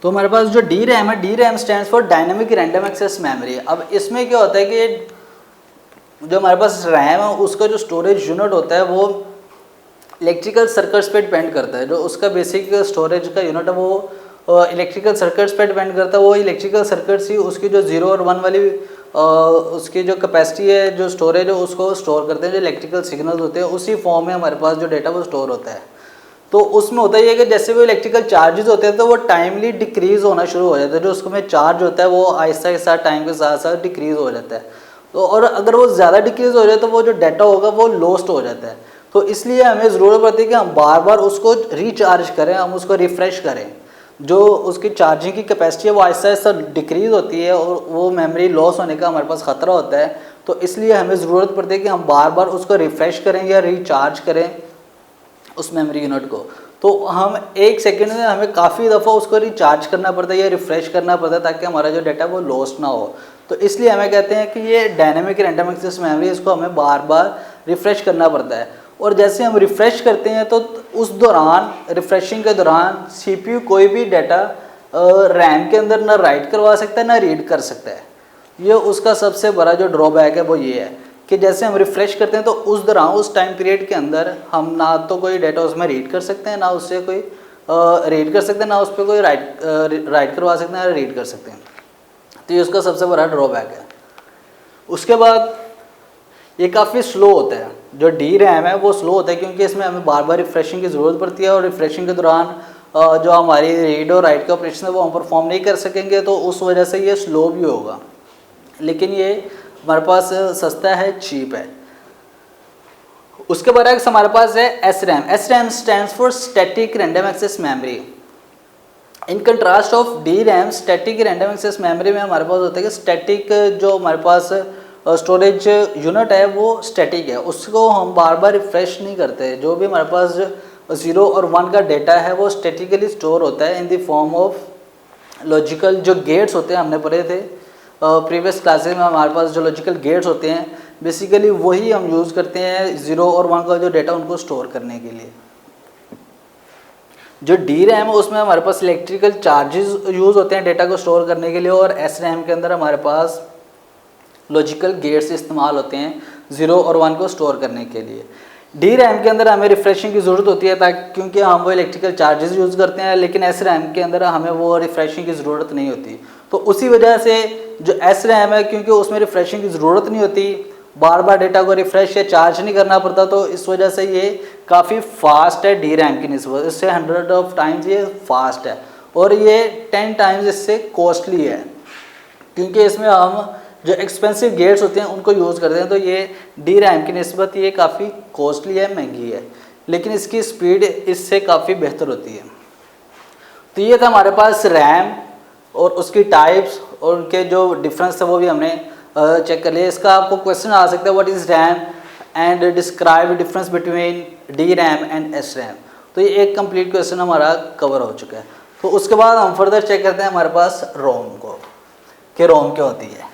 तो हमारे पास जो डी रैम है, D RAM stands for dynamic random access memory. अब इसमें क्या होता है कि जो हमारे पास रैम है उसका जो स्टोरेज यूनिट होता है वो इलेक्ट्रिकल सर्किट्स पे डिपेंड करता है। जो उसका बेसिक स्टोरेज का यूनिट है वो इलेक्ट्रिकल सर्किट्स पे डिपेंड करता है। वो इलेक्ट्रिकल सर्किट्स ही उसकी जो 0 और 1 वाली उसकी जो कैपेसिटी है, जो स्टोरेज है, उसको स्टोर करते हैं। जो इलेक्ट्रिकल सिग्नल्स होते हैं उसी फॉर्म में हमारे पास जो डेटा वो स्टोर होता है। तो उसमें होता ही है कि जैसे वो इलेक्ट्रिकल चार्जेस होते हैं तो वो टाइमली डिक्रीज होना शुरू हो जाता है। जो उसमें चार्ज होता है वो आहिस्ता आहिस्ता टाइम के साथ साथ डिक्रीज हो जाता है। तो और अगर वो ज़्यादा डिक्रीज हो जाए तो वो जो डाटा होगा वो लॉस्ट हो जाता है। तो इसलिए हमें ज़रूरत पड़ती है कि हम बार बार उसको रिचार्ज करें, हम उसको रिफ़्रेश करें। जो उसकी चार्जिंग की कैपेसिटी है वो आहिस्ता आहिस्ता डिक्रीज होती है और वो मेमोरी लॉस होने का हमारे पास ख़तरा होता है। तो इसलिए हमें ज़रूरत पड़ती है कि हम बार बार उसको रिफ़्रेश करें या रिचार्ज करें उस मेमोरी यूनिट को। तो हम 1 सेकंड में हमें काफ़ी दफ़ा उसको रिचार्ज करना पड़ता है या रिफ़्रेश करना पड़ता है ताकि हमारा जो डाटा वो लॉस्ट ना हो। तो इसलिए हमें कहते हैं कि ये डायनेमिक रैंडम एक्सेस मेमोरी, इसको हमें बार बार रिफ़्रेश करना पड़ता है। और जैसे हम रिफ़्रेश करते हैं तो उस दौरान, रिफ़्रेशिंग के दौरान CPU कोई भी डाटा रैम के अंदर ना राइट करवा सकता है ना रीड कर सकता है। ये उसका सबसे बड़ा जो ड्रॉबैक है वो ये है कि जैसे हम रिफ़्रेश करते हैं तो उस दौरान, उस टाइम पीरियड के अंदर हम ना तो कोई डाटा उसमें रीड कर सकते हैं, ना उससे कोई रीड कर सकते हैं, ना उस पर कोई राइट करवा सकते हैं, ना रीड कर सकते हैं। तो ये उसका सबसे बड़ा ड्रॉबैक है। उसके बाद ये काफ़ी स्लो होता है। जो डी रैम है वो स्लो होता है क्योंकि इसमें हमें बार बार रिफ़्रेशिंग की ज़रूरत पड़ती है और रिफ़्रेशिंग के दौरान जो हमारी रीड और राइट का ऑपरेशन है वो हम परफॉर्म नहीं कर सकेंगे, तो उस वजह से ये स्लो भी होगा। लेकिन ये हमारे पास सस्ता है, चीप है। उसके बरक्स हमारे पास है S RAM. S RAM stands for static random access memory. In contrast of D RAM, static random access memory में हमारे पास होता है कि स्टैटिक जो हमारे पास स्टोरेज यूनिट है वो स्टैटिक है, उसको हम बार बार रिफ़्रेश नहीं करते। जो भी हमारे पास 0 और 1 का डेटा है वो स्टैटिकली स्टोर होता है in the form of logical जो गेट्स होते हैं, हमने पढ़े थे प्रीवियस क्लासेस में। हमारे पास जो लॉजिकल गेट्स होते हैं बेसिकली वही हम यूज़ करते हैं 0 और 1 का जो डेटा उनको स्टोर करने के लिए। जो डी रैम है उसमें हमारे पास इलेक्ट्रिकल चार्जेस यूज़ होते हैं डेटा को स्टोर करने के लिए, और एस रैम के अंदर हमारे पास लॉजिकल गेट्स इस्तेमाल होते हैं 0 और 1 को स्टोर करने के लिए। डी रैम के अंदर हमें रिफ़्रेशिंग की ज़रूरत होती है ताकि, क्योंकि हम वो इलेक्ट्रिकल चार्जेस यूज़ करते हैं, लेकिन एस रैम के अंदर हमें वो रिफ़्रेशिंग की ज़रूरत नहीं होती। तो उसी वजह से जो एस रैम है, क्योंकि उसमें रिफ़्रेशिंग की ज़रूरत नहीं होती, बार बार डेटा को रिफ़्रेश या चार्ज नहीं करना पड़ता, तो इस वजह से ये काफ़ी फास्ट है डी रैम की निस्बत। इससे 100 ऑफ टाइम्स ये फास्ट है और ये 10 टाइम्स इससे कॉस्टली है, क्योंकि इसमें हम जो एक्सपेंसिव गेट्स होते हैं उनको यूज़ करते हैं। तो ये डी रैम की निस्बत ये काफ़ी कॉस्टली है, महंगी है, लेकिन इसकी स्पीड इससे काफ़ी बेहतर होती है। तो ये था हमारे पास रैम और उसकी टाइप्स और उनके जो डिफरेंस है वो भी हमने चेक कर लिया। इसका आपको क्वेश्चन आ सकता है, what is RAM and describe difference between D RAM and S RAM. तो ये एक कंप्लीट क्वेश्चन हमारा कवर हो चुका है। तो उसके बाद हम फर्दर चेक करते हैं हमारे पास रोम को, कि रोम क्या होती है।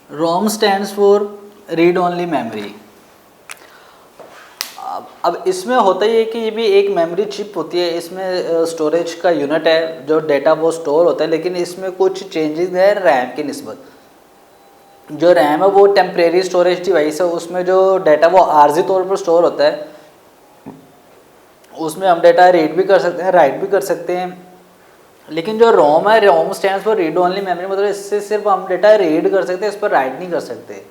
रोम stands for read only memory. अब इसमें होता ही है कि ये भी एक मेमोरी चिप होती है, इसमें स्टोरेज का यूनिट है, जो डेटा वो स्टोर होता है, लेकिन इसमें कुछ चेंजेस है रैम की निस्बत। जो रैम है वो टेम्परेरी स्टोरेज डिवाइस है, उसमें जो डाटा वो आर्जी तौर पर स्टोर होता है, उसमें हम डाटा रीड भी कर सकते हैं, राइट भी कर सकते हैं, लेकिन जो रोम है, रोम stands for read only memory, मतलब इससे सिर्फ हम डेटा रीड कर सकते हैं, इस पर राइट नहीं कर सकते।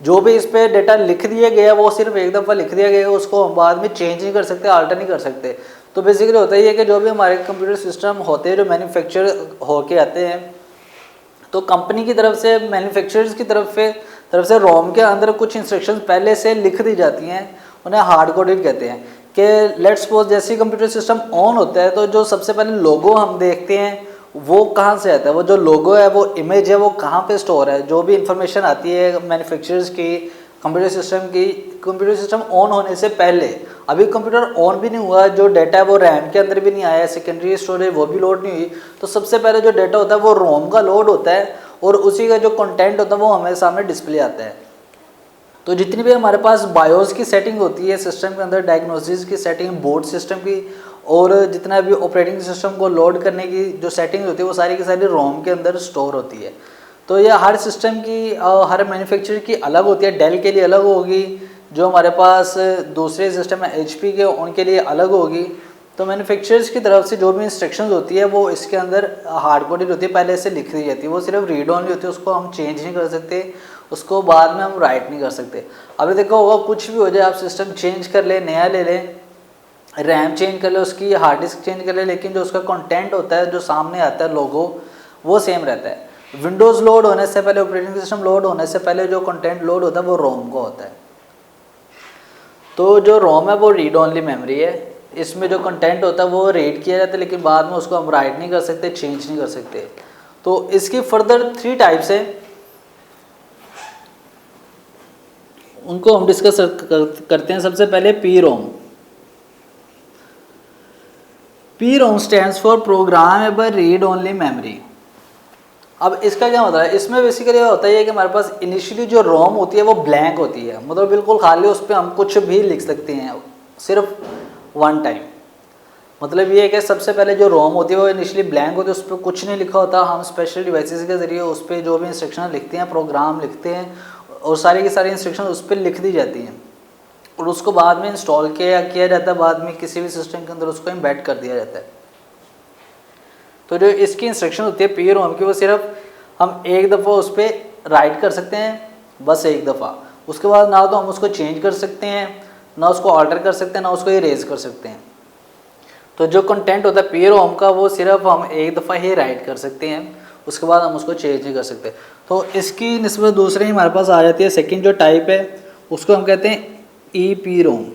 जो भी इस पर डेटा लिख दिया गया वो सिर्फ एक दफ़ा लिख दिया गया, उसको हम बाद में चेंज नहीं कर सकते, आल्टर नहीं कर सकते। तो बेसिकली होता ही है कि जो भी हमारे कंप्यूटर सिस्टम होते हैं जो मैन्युफैक्चर होके आते हैं, तो कंपनी की तरफ से, मैन्युफैक्चरर्स की तरफ से रोम के अंदर कुछ इंस्ट्रक्शंस पहले से लिख दी जाती हैं, उन्हें हार्ड कोडेड कहते हैं। कि लेट्स सपोज जैसे ही कंप्यूटर सिस्टम ऑन होता है तो जो सबसे पहले लोगो हम देखते हैं वो कहाँ से आता है, वो जो लोगो है, वो इमेज है, वो कहाँ पे स्टोर है। जो भी इंफॉर्मेशन आती है मैन्युफैक्चरर्स की कंप्यूटर सिस्टम की, कंप्यूटर सिस्टम ऑन होने से पहले, अभी कंप्यूटर ऑन भी नहीं हुआ, जो डाटा है वो रैम के अंदर भी नहीं आया, सेकेंडरी स्टोरेज वो भी लोड नहीं हुई, तो सबसे पहले जो डाटा होता है वो रोम का लोड होता है और उसी का जो कंटेंट होता है वो हमारे सामने डिस्प्ले आता है। तो जितनी भी हमारे पास बायोस की सेटिंग होती है सिस्टम के अंदर, डायग्नोसिस की सेटिंग, बोर्ड सिस्टम की, और जितना भी ऑपरेटिंग सिस्टम को लोड करने की जो सेटिंग होती है वो सारी की सारी रोम के अंदर स्टोर होती है। तो ये हर सिस्टम की, हर मैन्युफैक्चरर की अलग होती है। डेल के लिए अलग होगी, जो हमारे पास दूसरे सिस्टम है HP के, उनके लिए अलग होगी। तो मैन्युफैक्चरर्स की तरफ से जो भी इंस्ट्रक्शंस होती है वो इसके अंदर हार्ड कोडेड होती है, पहले से लिख दी जाती है, वो सिर्फ रीड ऑनली होती है, उसको हम चेंज नहीं कर सकते, उसको बाद में हम राइट नहीं कर सकते। अभी देखो होगा कुछ भी हो जाए, आप सिस्टम चेंज कर ले, नया ले लें, रैम चेंज कर ले, उसकी हार्ड डिस्क चेंज कर ले, लेकिन जो उसका कंटेंट होता है, जो सामने आता है लोगो, वो सेम रहता है। विंडोज़ लोड होने से पहले, ऑपरेटिंग सिस्टम लोड होने से पहले जो कंटेंट लोड होता है वो रोम को होता है। तो जो रोम है वो रीड ओनली मेमोरी है, इसमें जो कंटेंट होता है वो रीड किया जाता है, लेकिन बाद में उसको हम राइट नहीं कर सकते, चेंज नहीं कर सकते। तो इसकी फर्दर 3 टाइप्स है, उनको हम डिस्कस करते हैं। सबसे पहले P ROM stands for programmable read only memory. अब इसका क्या मतलब है, इसमें बेसिकली होता है कि हमारे पास इनिशियली जो रोम होती है वो ब्लैंक होती है, मतलब बिल्कुल खाली, उस पर हम कुछ भी लिख सकते हैं सिर्फ वन टाइम। मतलब ये है कि सबसे पहले जो रोम होती है वो इनिशियली ब्लैंक होती है, उस पर कुछ नहीं लिखा होता। हम स्पेशल डिवाइसेस के ज़रिए उस पर जो भी इंस्ट्रक्शन लिखते हैं, प्रोग्राम लिखते हैं, और सारी की सारी इंस्ट्रक्शन उस पर लिख दी जाती हैं, और उसको बाद में इंस्टॉल किया जाता है, बाद में किसी भी सिस्टम के अंदर उसको एम्बेड कर दिया जाता है। तो जो इसकी इंस्ट्रक्शन होती है पी रोम की, वो सिर्फ हम एक दफ़ा उस पर राइट कर सकते हैं, बस एक दफ़ा। उसके बाद ना तो हम उसको चेंज कर सकते हैं, ना उसको ऑल्टर कर सकते हैं, ना उसको इरेज कर सकते हैं। तो जो कंटेंट होता है पी रोम का वो सिर्फ हम एक दफ़ा ही राइट कर सकते हैं, उसके बाद हम उसको चेंज नहीं कर सकते। तो इसकी निस्बत दूसरे ही हमारे पास आ जाती है, सेकंड जो टाइप है उसको हम कहते हैं EPROM।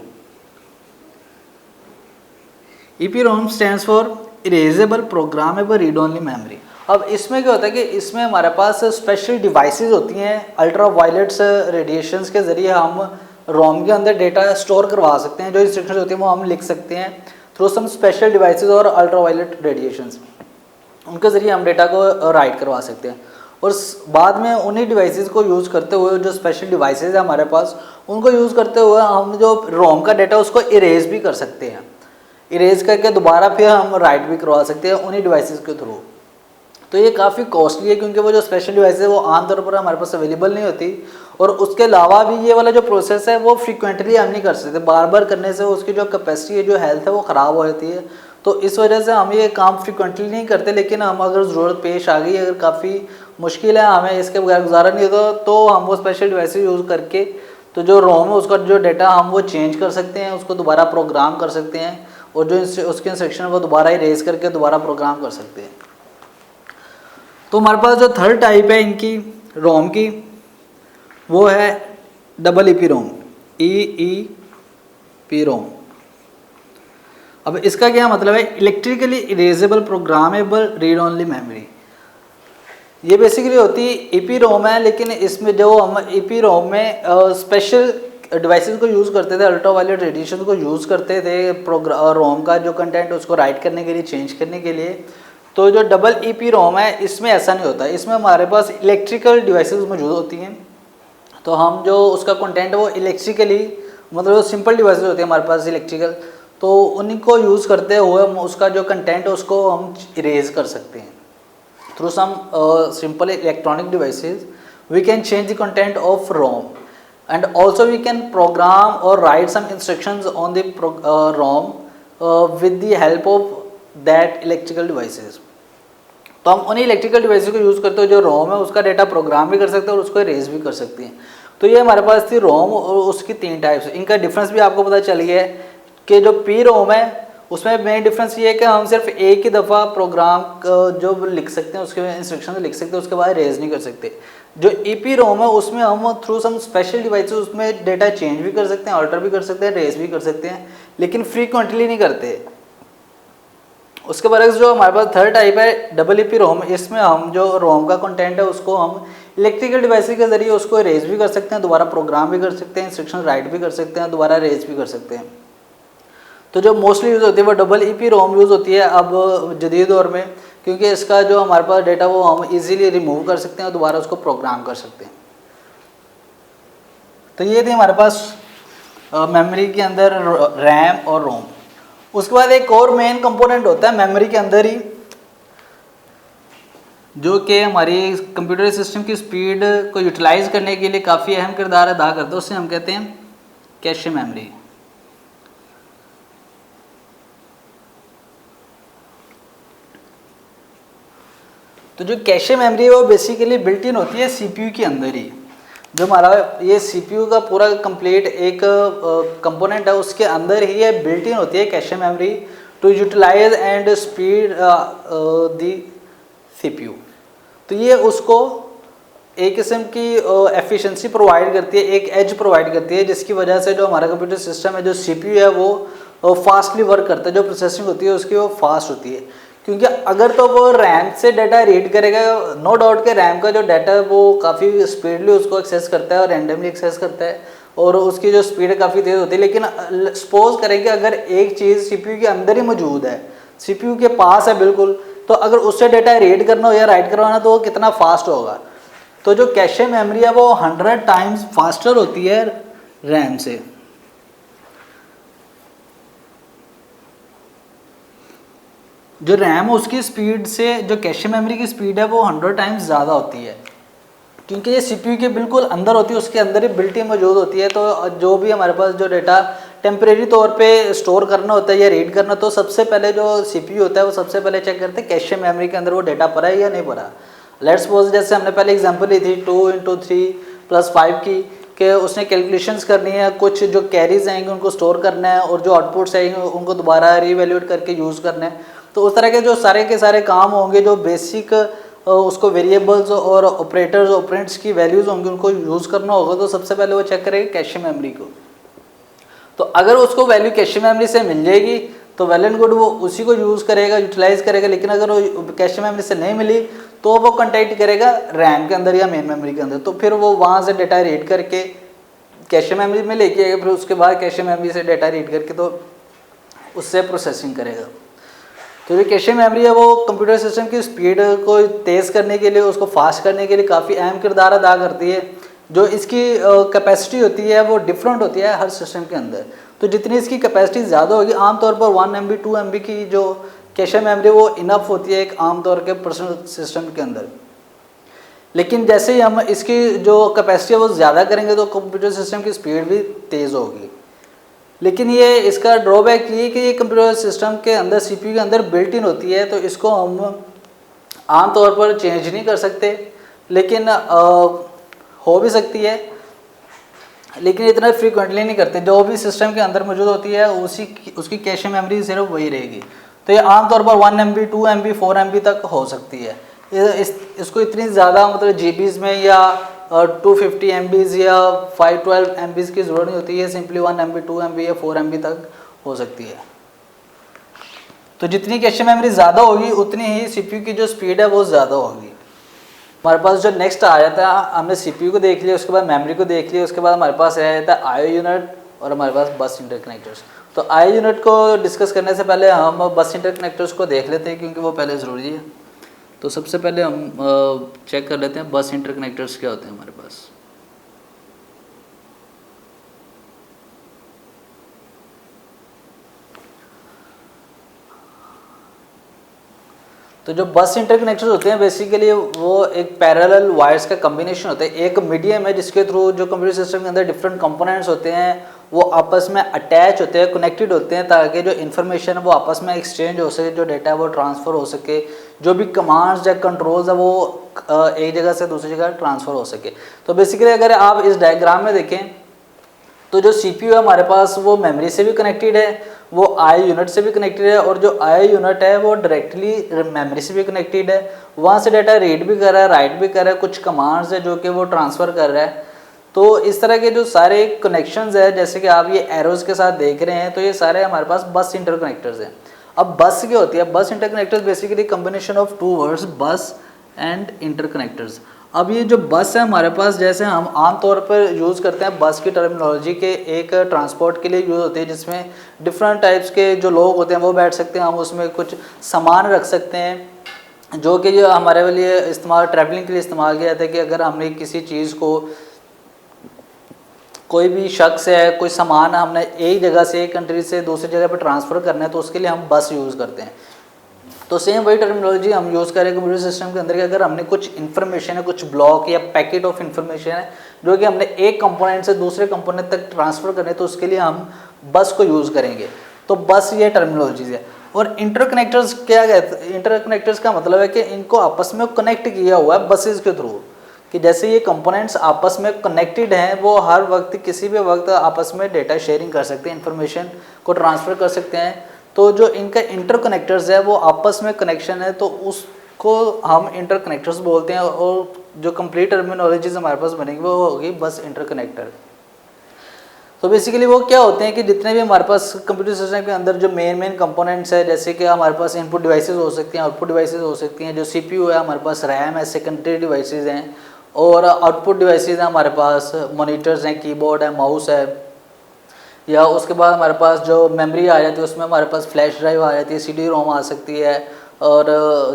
EPROM stands for erasable programmable read only memory. अब इसमें क्या होता है कि इसमें हमारे पास स्पेशल डिवाइसेस होती हैं, अल्ट्रा वायलेट्स रेडिएशंस के ज़रिए हम रोम के अंदर डेटा स्टोर करवा सकते हैं। जो इंस्ट्रक्शंस होती हैं वो हम लिख सकते हैं थ्रू सम स्पेशल डिवाइसेस और अल्ट्रा वायलेट रेडिएशंस, उनके ज़रिए हम डेटा को राइट करवा सकते हैं। और बाद में उन्हीं डिवाइसेस को यूज़ करते हुए, जो स्पेशल डिवाइसेस हैं हमारे पास, उनको यूज़ करते हुए हम जो रोम का डेटा उसको इरेज भी कर सकते हैं, इरेज करके दोबारा फिर हम राइट भी करवा सकते हैं उन्हीं डिवाइसेस के थ्रू। तो ये काफ़ी कॉस्टली है, क्योंकि वो जो स्पेशल डिवाइस है वो आमतौर पर हमारे पास अवेलेबल नहीं होती, और उसके अलावा भी ये वाला जो प्रोसेस है वो फ्रीक्वेंटली हम नहीं कर सकते, बार बार करने से उसकी जो कैपेसिटी है, जो हेल्थ है, वो ख़राब हो जाती है। तो इस वजह से हम ये काम फ्रीक्वेंटली नहीं करते, लेकिन हम अगर ज़रूरत पेश आ गई, अगर काफ़ी मुश्किल है, हमें इसके बगैर गुजारा नहीं होता, तो हम वो स्पेशल डिवाइस यूज़ करके तो जो रोम है उसका जो डेटा हम वो चेंज कर सकते हैं, उसको दोबारा प्रोग्राम कर सकते हैं, और जो उसके इंस्ट्रक्शन वो दोबारा इरेज करके दोबारा प्रोग्राम कर सकते हैं। तो हमारे पास जो थर्ड टाइप है इनकी रोम की, वो है डबल EPROM, EEPROM। अब इसका क्या मतलब है, electrically erasable programmable read only memory. ये बेसिकली होती EPROM है, लेकिन इसमें जो हम EPROM में स्पेशल डिवाइसेस को यूज़ करते थे, अल्ट्रा वायलेट रेडिएशन को यूज़ करते थे रोम का जो कंटेंट उसको राइट करने के लिए, चेंज करने के लिए। तो जो डबल EPROM है इसमें ऐसा नहीं होता, इसमें हमारे पास इलेक्ट्रिकल डिवाइसेस मौजूद होती हैं। तो हम जो उसका कंटेंट है वो इलेक्ट्रिकली, मतलब सिंपल डिवाइसेस होते हैं हमारे पास इलेक्ट्रिकल, तो उन्हीं को यूज़ करते हुए हम उसका जो कंटेंट है उसको हम इरेज कर सकते हैं through some simple electronic devices. We can change the content of ROM, and also we can program or write some instructions on the ROM with the help of that electrical devices. तो हम उन्हीं electrical device को use करते हैं, जो रोम है उसका data programme भी कर सकते हैं और उसको रेज भी कर सकते हैं। तो ये हमारे पास थी रोम और उसकी 3 टाइप्स। इनका डिफरेंस भी आपको पता चल गया है कि जो पी रोम है उसमें मेन डिफरेंस ये है कि हम सिर्फ एक ही दफ़ा प्रोग्राम जो लिख सकते हैं, उसके इंस्ट्रक्शन लिख सकते हैं, उसके बाद रेज नहीं कर सकते। जो ई पी रोम है उसमें हम थ्रू सम स्पेशल डिवाइसेस उसमें डेटा चेंज भी कर सकते हैं, ऑल्टर भी कर सकते हैं, रेज भी कर सकते हैं, लेकिन फ्रीक्वेंटली नहीं करते। उसके बाद जो हमारे पास थर्ड टाइप है डबल ई पी रोम। इसमें हम जो रोम का कंटेंट है उसको हम इलेक्ट्रिकल डिवाइस के जरिए उसको रेज भी कर सकते हैं, दोबारा प्रोग्राम भी कर सकते हैं, इंस्ट्रक्शन राइट भी कर सकते हैं, दोबारा रेज भी कर सकते हैं। तो जो मोस्टली यूज़ होती है वो double E P ROM use होती है अब जदीद दौर में, क्योंकि इसका जो हमारे पास डेटा वो हम इजीली रिमूव कर सकते हैं और दोबारा उसको प्रोग्राम कर सकते हैं। तो ये थी हमारे पास मेमोरी के अंदर रैम और रोम। उसके बाद एक और मेन कंपोनेंट होता है मेमोरी के अंदर ही, जो कि हमारी कंप्यूटर सिस्टम की स्पीड को यूटिलाइज करने के लिए काफ़ी अहम किरदार अदा करता है। उससे हम कहते हैं कैशे मेमोरी। तो जो कैशे मेमोरी है वो बेसिकली बिल्ट इन होती है सीपीयू के अंदर ही। जो हमारा ये सीपीयू का पूरा कंप्लीट एक कंपोनेंट है, उसके अंदर ही ये बिल्ट इन होती है cache memory to utilise and speed the CPU. तो ये उसको एक किस्म की एफिशिएंसी प्रोवाइड करती है, एक एज प्रोवाइड करती है, जिसकी वजह से जो हमारा कंप्यूटर सिस्टम है, जो सीपीयू है वो फास्टली वर्क करता है, जो प्रोसेसिंग होती है उसकी वो फास्ट होती है। क्योंकि अगर तो वो रैम से डाटा रीड करेगा, नो डाउट के रैम का जो डाटा है वो काफ़ी स्पीडली उसको एक्सेस करता है और रैंडमली एक्सेस करता है और उसकी जो स्पीड है काफ़ी तेज़ होती है। लेकिन सपोज करें कि अगर एक चीज़ सीपीयू के अंदर ही मौजूद है, सीपीयू के पास है बिल्कुल, तो अगर उससे डाटा रीड करना हो या राइट करवाना तो वो कितना फास्ट होगा। तो जो कैशे मेमोरी है वो 100 टाइम्स फास्टर होती है रैम से। जो रैम है उसकी स्पीड से जो कैशे मेमोरी की स्पीड है वो 100 टाइम्स ज़्यादा होती है, क्योंकि ये सीपीयू के बिल्कुल अंदर होती है, उसके अंदर ही बिल्ट इन मौजूद होती है। तो जो भी हमारे पास जो डेटा टेम्परेरी तौर पे स्टोर करना होता है या रीड करना, तो सबसे पहले जो सीपीयू होता है वो सबसे पहले चेक करते हैं कैशे मेमोरी के अंदर वो डेटा पड़ा है या नहीं पड़ा। लेट्स सपोज जैसे हमने पहले एग्जांपल ली थी 2 × 3 + 5 की, कि उसने कैलकुलेशंस करनी है, कुछ जो कैरीज आएंगे उनको स्टोर करना है और जो आउटपुट्स आएंगे उनको दोबारा रीवैल्यूएट करके यूज़ करना है। तो उस तरह के जो सारे के सारे काम होंगे, जो बेसिक उसको वेरिएबल्स और ऑपरेटर्स ऑपरेंट्स की वैल्यूज़ होंगी उनको यूज़ करना होगा, तो सबसे पहले वो चेक करेगा कैशे मेमोरी को। तो अगर उसको वैल्यू कैशे मेमोरी से मिल जाएगी तो वेल एंड गुड, वो उसी को यूज़ करेगा, यूटिलाइज करेगा। लेकिन अगर वो कैशे मेमोरी से नहीं मिली तो वो कंटेक्ट करेगा रैम के अंदर या मेन मेमोरी के अंदर। तो फिर वो वहाँ से डेटा रीड करके कैशे मेमोरी में लेके आएगा, फिर उसके बाद कैशे मेमोरी से डेटा रीड करके तो उससे प्रोसेसिंग करेगा। तो जो कैशे मेमोरी है वो कंप्यूटर सिस्टम की स्पीड को तेज़ करने के लिए, उसको फास्ट करने के लिए काफ़ी अहम किरदार अदा करती है। जो इसकी कैपेसिटी होती है वो डिफरेंट होती है हर सिस्टम के अंदर। तो जितनी इसकी कैपेसिटी ज़्यादा होगी, आमतौर पर 1 MB 2 MB की जो कैशे मेमोरी वो इनफ होती है एक आमतौर के पर्सनल सिस्टम के अंदर। लेकिन जैसे ही हम इसकी जो कैपेसिटी है वो ज़्यादा करेंगे तो कंप्यूटर सिस्टम की स्पीड भी तेज़ होगी। लेकिन ये इसका ड्रॉबैक ये कि ये कंप्यूटर सिस्टम के अंदर सीपीयू के अंदर बिल्ट इन होती है, तो इसको हम आम तौर पर चेंज नहीं कर सकते, लेकिन हो भी सकती है, लेकिन इतना फ्रीक्वेंटली नहीं करते। जो भी सिस्टम के अंदर मौजूद होती है उसकी कैशे मेमोरी सिर्फ वही रहेगी। तो ये आमतौर पर 1 MB 2 MB 4 MB तक हो सकती है। इसको इतनी ज़्यादा मतलब जीबीज़ में या 250 MBs या 512 MBs की ज़रूरत नहीं होती है, सिंपली 1 MB 2 MB या 4 MB तक हो सकती है। तो जितनी कैशे मेमोरी ज़्यादा होगी उतनी ही सीपीयू की जो स्पीड है वो ज़्यादा होगी। हमारे पास जो नेक्स्ट आ जाता है, हमने सीपीयू को देख लिया, उसके बाद मेमोरी को देख लिया, उसके बाद हमारे पास रह जाता है आईओ यूनिट और हमारे पास बस इंटरकनेक्टर्स। तो आईओ यूनिट को डिस्कस करने से पहले हम बस इंटरकनेक्टर्स को देख लेते हैं, क्योंकि वो पहले ज़रूरी है। तो सबसे पहले हम चेक कर लेते हैं बस इंटरकनेक्टर्स क्या होते हैं हमारे पास। तो जो बस इंटरकनेक्टर्स होते हैं बेसिकली वो एक पैरेलल वायर्स का कम्बिनेशन होता है, एक मीडियम है जिसके थ्रू जो कंप्यूटर सिस्टम के अंदर डिफरेंट कंपोनेंट्स होते हैं वो आपस में अटैच होते हैं, कनेक्टेड होते हैं, ताकि जो इन्फॉर्मेशन है वो आपस में एक्सचेंज हो सके, जो डेटा है वो ट्रांसफ़र हो सके, जो भी कमांड्स या कंट्रोल्स है वो एक जगह से दूसरी जगह ट्रांसफ़र हो सके। तो बेसिकली अगर आप इस डायग्राम में देखें तो जो CPU है हमारे पास वो मेमोरी से भी कनेक्टेड है, वो आई यूनिट से भी कनेक्टेड है, और जो आई यूनिट है वो डायरेक्टली मेमोरी से भी कनेक्टेड है, वहाँ से डाटा रीड भी कर रहा है, राइट भी कर रहा है, कुछ कमांड्स है जो कि वो ट्रांसफ़र कर रहा है। तो इस तरह के जो सारे कनेक्शंस है जैसे कि आप ये एरोज़ के साथ देख रहे हैं, तो ये सारे हमारे पास बस इंटरकनेक्टर्स हैं। अब बस क्या होती है? Bus interconnectors basically combination of two words bus and interconnectors. अब ये जो बस है हमारे पास, जैसे हम आम तौर पर यूज़ करते हैं बस की टर्मिनोलॉजी के एक ट्रांसपोर्ट के लिए यूज़ होती है, जिसमें डिफरेंट टाइप्स के जो लोग होते हैं वो बैठ सकते हैं, हम उसमें कुछ सामान रख सकते हैं, जो कि जो हमारे लिए इस्तेमाल ट्रैवलिंग के लिए इस्तेमाल किया जाता है कि अगर हमने किसी चीज़ को, कोई भी शख्स है, कोई सामान हमने एक जगह से एक कंट्री से दूसरी जगह पर ट्रांसफ़र करना है तो उसके लिए हम बस यूज़ करते हैं। तो सेम वही टर्मिनोलॉजी हम यूज़ करें कंप्यूटर सिस्टम के अंदर कि अगर हमने कुछ इन्फॉर्मेशन है, कुछ ब्लॉक या पैकेट ऑफ इन्फॉर्मेशन है जो कि हमने एक कंपोनेंट से दूसरे कंपोनेंट तक ट्रांसफ़र करने, तो उसके लिए हम बस को यूज़ करेंगे। तो बस ये टर्मिनोलॉजीज है। और इंटरकनेक्टर्स क्या कहते हैं? इंटरकनेक्टर्स का मतलब है कि इनको आपस में कनेक्ट किया हुआ है बसेस के थ्रू, कि जैसे ये कंपोनेंट्स आपस में कनेक्टेड हैं, वो हर वक्त किसी भी वक्त आपस में डेटा शेयरिंग कर सकते हैं, इन्फॉर्मेशन को ट्रांसफ़र कर सकते हैं। तो जो इनका इंटरकनेक्टर्स है वो आपस में कनेक्शन है, तो उसको हम इंटरकनेक्टर्स बोलते हैं। और जो कंप्लीट टर्मिनोलॉजीज हमारे पास बनेगी वो होगी बस इंटरकनेक्टर। तो बेसिकली वो क्या होते हैं कि जितने भी हमारे पास कंप्यूटर सिस्टम के अंदर जो मेन कंपोनेंट्स है, जैसे कि हमारे पास इनपुट डिवाइसेस हो सकती हैं, आउटपुट डिवाइसेस हो सकती हैं, जो CPU है हमारे पास, रैम है, सेकेंडरी डिवाइसेस हैं, और आउटपुट डिवाइसेस हैं हमारे पास, मॉनिटर्स हैं, कीबोर्ड है, माउस है, या उसके बाद हमारे पास जो मेमोरी आ जाती है उसमें हमारे पास फ्लैश ड्राइव आ जाती है, CD-ROM आ सकती है, और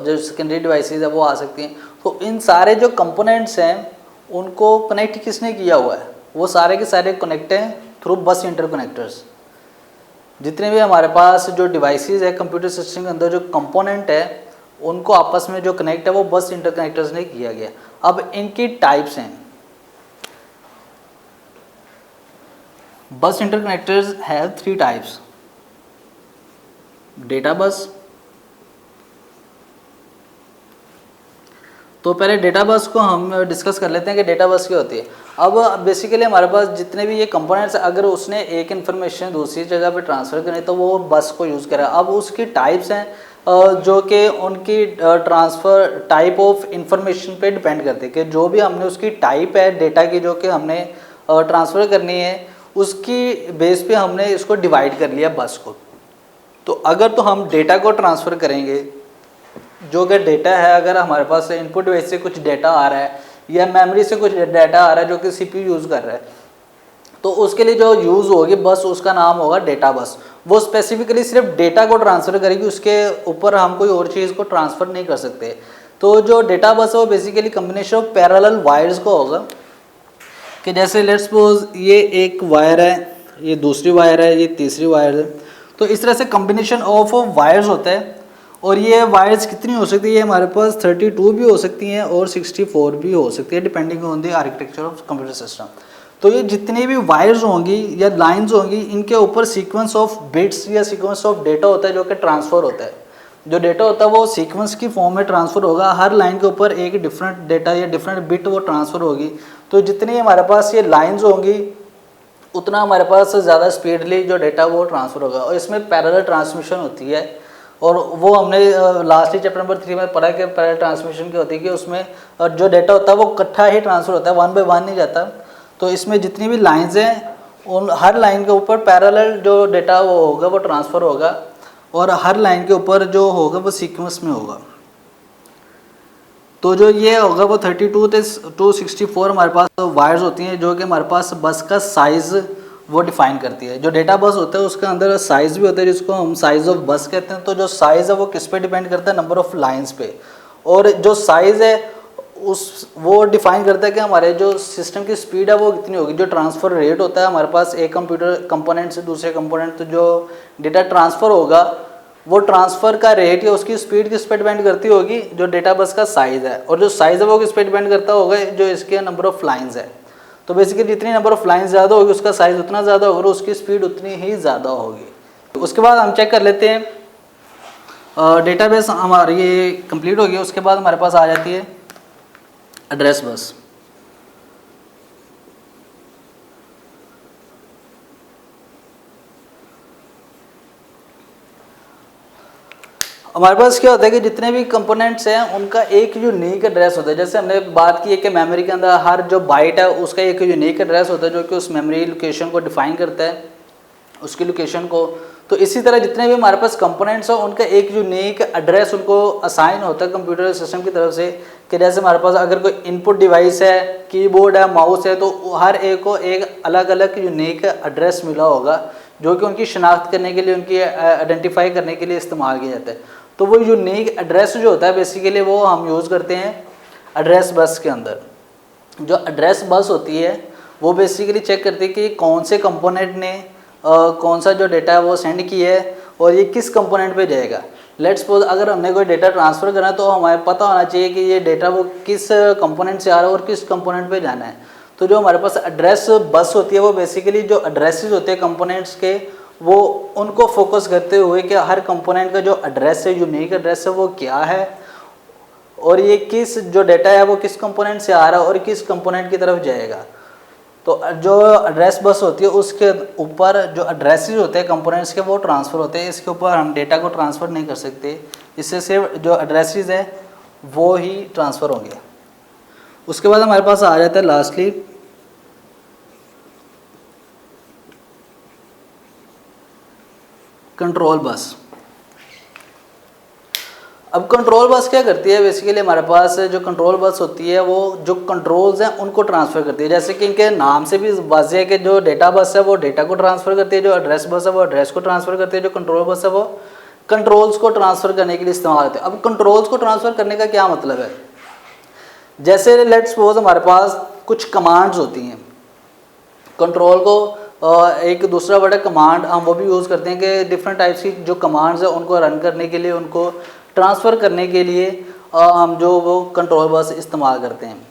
जो सेकेंडरी डिवाइसेस है वो आ सकती हैं। तो इन सारे जो कंपोनेंट्स हैं उनको कनेक्ट किसने किया हुआ है? वो सारे के सारे कनेक्ट हैं थ्रू बस इंटरकनेक्टर्स। जितने भी हमारे पास जो डिवाइसेस है कंप्यूटर सिस्टम के अंदर, जो कंपोनेंट है उनको आपस में जो कनेक्ट है वो बस इंटरकनेक्टर्स ने किया गया। अब इनकी टाइप्स हैं। बस इंटरकनेक्टर्स हैव 3 टाइप्स: डेटा बस। तो पहले डेटा बस को हम डिस्कस कर लेते हैं कि डेटा बस क्या होती है। अब बेसिकली हमारे पास जितने भी ये कंपोनेंट्स, अगर उसने एक इन्फॉर्मेशन दूसरी जगह पे ट्रांसफ़र करनी तो वो बस को यूज़ करेगा। अब उसकी टाइप्स हैं जो कि उनकी ट्रांसफ़र टाइप ऑफ इंफॉर्मेशन पे डिपेंड करते हैं, कि जो भी हमने उसकी टाइप है डेटा की जो कि हमने ट्रांसफ़र करनी है, उसकी बेस पे हमने इसको डिवाइड कर लिया बस को। तो अगर तो हम डेटा को ट्रांसफ़र करेंगे, जो कि डेटा है, अगर हमारे पास इनपुट डिवाइस से कुछ डेटा आ रहा है या मेमोरी से कुछ डेटा आ रहा है जो कि CPU यूज़ कर रहा है, तो उसके लिए जो यूज़ होगी बस, उसका नाम होगा डेटा बस। वो स्पेसिफिकली सिर्फ डेटा को ट्रांसफ़र करेगी, उसके ऊपर हम कोई और चीज़ को ट्रांसफ़र नहीं कर सकते। तो जो डेटा बस है वो basically combination of parallel wires का होगा, कि जैसे लेट्स सपोज ये एक वायर है, ये दूसरी वायर है, ये तीसरी वायर है। तो इस तरह से कम्बिनेशन ऑफ वायर्स होता है। और ये वायर्स कितनी हो सकती है? हमारे पास 32 भी हो सकती हैं और 64 भी हो सकती है, depending on the architecture of computer system. तो ये जितनी भी वायर्स होंगी या लाइंस होंगी, इनके ऊपर सीक्वेंस ऑफ बिट्स या सीक्वेंस ऑफ डेटा होता है जो कि ट्रांसफ़र होता है। जो डेटा होता है वो सीक्वेंस की फॉर्म में ट्रांसफ़र होगा, हर लाइन के ऊपर एक डिफरेंट डेटा या डिफरेंट बिट वो ट्रांसफ़र होगी। तो जितनी हमारे पास ये लाइंस होंगी उतना हमारे पास ज़्यादा स्पीडली जो डेटा वो ट्रांसफ़र होगा। और इसमें पैरेलल ट्रांसमिशन होती है, और वो हमने लास्ट ही चैप्टर नंबर 3 में पढ़ा कि पैरेलल ट्रांसमिशन क्या होती है, कि उसमें जो डेटा होता है वो इकट्ठा ही ट्रांसफ़र होता है, 1 बाय 1 नहीं जाता। तो इसमें जितनी भी लाइंस हैं उन हर लाइन के ऊपर पैरेलल जो डेटा वो होगा वो ट्रांसफ़र होगा, और हर लाइन के ऊपर जो होगा वो सीक्वेंस में होगा। तो जो ये होगा वो 32 से 264 हमारे पास वायर्स होती हैं, जो कि हमारे पास बस का साइज़ वो डिफ़ाइन करती है। जो डेटा बस होता है उसके अंदर साइज़ भी होता है जिसको हम साइज़ ऑफ बस कहते हैं। तो जो साइज़ है वो किस पे डिपेंड करता है? नंबर ऑफ़ लाइंस पे। और जो साइज़ है वो डिफ़ाइन करता है कि हमारे जो सिस्टम की स्पीड है वो कितनी होगी। जो ट्रांसफ़र रेट होता है हमारे पास एक कंप्यूटर कंपोनेंट से दूसरे कंपोनेंट, तो जो डेटा ट्रांसफ़र होगा वो ट्रांसफ़र का रेट या उसकी स्पीड किस पे डिपेंड करती होगी, जो डेटा बस का साइज़ है, और जो साइज़ है वो किस पे डिपेंड करता होगा, जो इसके नंबर ऑफ़ लाइंस है। तो बेसिकली जितनी नंबर ऑफ़ लाइंस ज़्यादा होगी उसका साइज़ उतना ज़्यादा होगा और उसकी स्पीड उतनी ही ज़्यादा होगी। उसके बाद हम चेक कर लेते हैं डेटाबेस हमारी ये कंप्लीट हो गया। उसके बाद हमारे पास आ जाती है एड्रेस बस। हमारे पास क्या होता है कि जितने भी कंपोनेंट्स हैं उनका एक यूनिक एड्रेस होता है। जैसे हमने बात की है कि मेमोरी के अंदर हर जो बाइट है उसका एक यूनिक एड्रेस होता है जो कि उस मेमोरी लोकेशन को डिफाइन करता है, उसकी लोकेशन को। तो इसी तरह जितने भी हमारे पास कंपोनेंट्स हैं उनका एक यूनिक एड्रेस उनको असाइन होता है कंप्यूटर सिस्टम की तरफ से। कि जैसे हमारे पास अगर कोई इनपुट डिवाइस है, कीबोर्ड है, माउस है, तो हर एक को एक अलग अलग यूनिक एड्रेस मिला होगा जो कि उनकी शनाख्त करने के लिए, उनकी आइडेंटिफाई करने के लिए इस्तेमाल किया जाता है। तो वो यूनिक एड्रेस जो होता है बेसिकली वो हम यूज़ करते हैं एड्रेस बस के अंदर। जो एड्रेस बस होती है वो बेसिकली चेक करती है कि कौन से कंपोनेंट ने कौन सा जो डेटा है वो सेंड किया है और ये किस कंपोनेंट पे जाएगा। लेट्स सपोज अगर हमने कोई डेटा ट्रांसफ़र करना है तो हमें पता होना चाहिए कि ये डेटा वो किस कंपोनेंट से आ रहा है और किस कंपोनेंट पे जाना है। तो जो हमारे पास एड्रेस बस होती है वो बेसिकली जो एड्रेसेस होते हैं कंपोनेंट्स के, वो उनको फोकस करते हुए कि हर कंपोनेंट का जो एड्रेस है, यूनिक एड्रेस है, वो क्या है और ये किस जो डेटा है वो किस कंपोनेंट से आ रहा है और किस कंपोनेंट की तरफ जाएगा। तो जो एड्रेस बस होती है उसके ऊपर जो एड्रेसेस होते हैं कंपोनेंट्स के वो ट्रांसफ़र होते हैं। इसके ऊपर हम डेटा को ट्रांसफ़र नहीं कर सकते, इससे सिर्फ जो एड्रेसेस है वो ही ट्रांसफ़र होंगे। उसके बाद हमारे पास आ जाता है लास्टली कंट्रोल बस। अब कंट्रोल बस क्या करती है, बेसिकली हमारे पास जो कंट्रोल बस होती है वो जो कंट्रोल्स हैं उनको ट्रांसफ़र करती है। जैसे कि इनके नाम से भी वाज़ेह है कि जो डेटा बस है वो डेटा को ट्रांसफ़र करती है, जो एड्रेस बस है वो एड्रेस को ट्रांसफ़र करती है, जो कंट्रोल बस है वो कंट्रोल्स को ट्रांसफ़र करने के लिए इस्तेमाल होती है। अब कंट्रोल्स को ट्रांसफ़र करने का क्या मतलब है, जैसे लेट्स सपोज हमारे पास कुछ कमांड्स होती हैं, कंट्रोल को एक दूसरा वर्ड है कमांड, हम वो भी यूज़ करते हैं कि डिफरेंट टाइप्स की जो कमांड्स है उनको रन करने के लिए, उनको ट्रांसफ़र करने के लिए हम जो वो कंट्रोल बस इस्तेमाल करते हैं।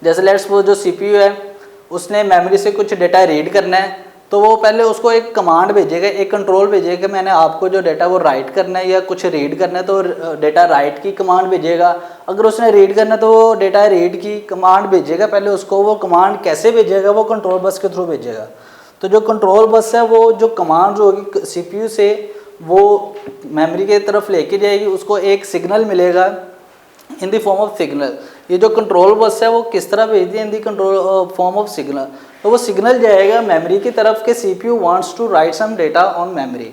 जैसे लेट्स सपोज जो सीपीयू है उसने मेमोरी से कुछ डेटा रीड करना है तो वो पहले उसको एक कमांड भेजेगा, एक कंट्रोल भेजेगा कि मैंने आपको जो डेटा वो राइट करना है या कुछ रीड करना है, तो डेटा राइट की कमांड भेजेगा। अगर उसने रीड करना है तो वो डेटा रीड की कमांड भेजेगा, पहले उसको वो कमांड कैसे भेजेगा, वो कंट्रोल बस के थ्रू भेजेगा। तो जो कंट्रोल बस है वो जो कमांड होगी सीपीयू से वो मेमोरी की तरफ लेके जाएगी, उसको एक सिग्नल मिलेगा in the form of signal. ये जो कंट्रोल बस है वो किस तरह भेजती है, in the control form of signal. तो वो सिग्नल जाएगा मेमोरी की तरफ के CPU wants to write some data on memory.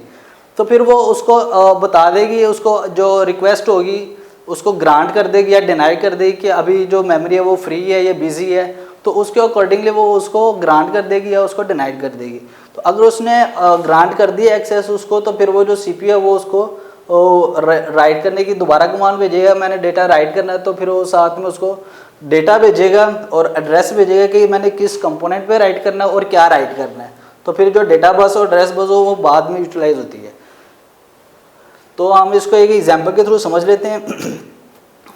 तो फिर वो उसको बता देगी, उसको जो रिक्वेस्ट होगी उसको ग्रांट कर देगी या डिनाई कर देगी कि अभी जो मेमोरी है वो फ्री है या बिजी है, तो उसके अकॉर्डिंगली वो उसको ग्रांट कर देगी या उसको डिनाई कर देगी। तो अगर उसने ग्रांट कर दिया एक्सेस उसको, तो फिर वो जो सीपीयू है वो उसको राइट करने की दोबारा कमांड भेजेगा, मैंने डेटा राइट करना है, तो फिर वो साथ में उसको डेटा भेजेगा और एड्रेस भेजेगा कि मैंने किस कंपोनेंट पे राइट करना है और क्या राइट करना है। तो फिर जो डेटा बस और एड्रेस बस हो वो बाद में यूटिलाइज होती है। तो हम इसको एक एग्जांपल के थ्रू समझ लेते हैं।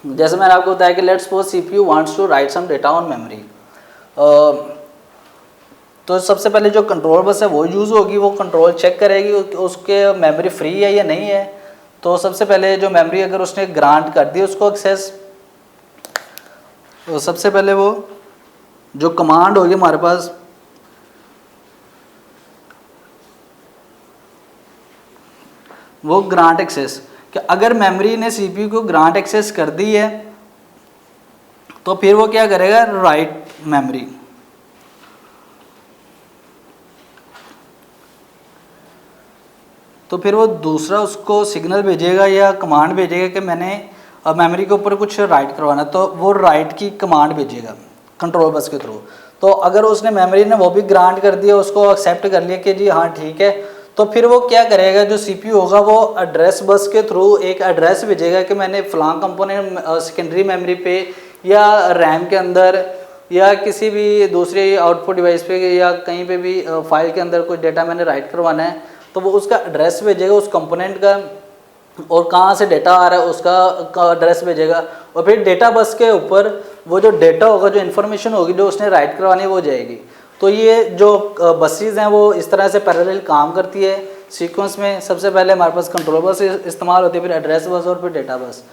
जैसे मैंने आपको बताया कि let's suppose CPU wants to write some data on memory. तो सबसे पहले जो कंट्रोल बस है वो यूज़ होगी, वो कंट्रोल चेक करेगी उसके मेमोरी फ्री है या नहीं है। तो सबसे पहले जो मेमोरी अगर उसने ग्रांट कर दी उसको एक्सेस, तो सबसे पहले वो जो कमांड होगी हमारे पास वो ग्रांट एक्सेस, कि अगर मेमोरी ने सीपीयू को ग्रांट एक्सेस कर दी है तो फिर वो क्या करेगा, राइट मेमोरी। तो फिर वो दूसरा उसको सिग्नल भेजेगा या कमांड भेजेगा कि मैंने मेमोरी के ऊपर कुछ राइट करवाना, तो वो राइट की कमांड भेजेगा कंट्रोल बस के थ्रू। तो अगर उसने मेमोरी ने वो भी ग्रांट कर दिया, उसको एक्सेप्ट कर लिया कि जी हाँ ठीक है, तो फिर वो क्या करेगा, जो सीपीयू होगा वो एड्रेस बस के थ्रू एक एड्रेस भेजेगा कि मैंने फलां कंपोनेंट सेकेंडरी मेमोरी पे या रैम के अंदर या किसी भी दूसरे आउटपुट डिवाइस पे या कहीं पे भी फाइल के अंदर कोई डेटा मैंने राइट करवाना है, तो वो उसका एड्रेस भेजेगा उस कंपोनेंट का, और कहाँ से डेटा आ रहा है उसका एड्रेस भेजेगा, और फिर डेटा बस के ऊपर वो जो डेटा होगा, जो इन्फॉर्मेशन होगी जो उसने राइट करवानी है वो जाएगी। तो ये जो बसेस हैं वो इस तरह से पैरेलल काम करती है सीक्वेंस में। सबसे पहले हमारे पास कंट्रोल बस इस्तेमाल होती है, फिर एड्रेस बस और फिर डेटा बस।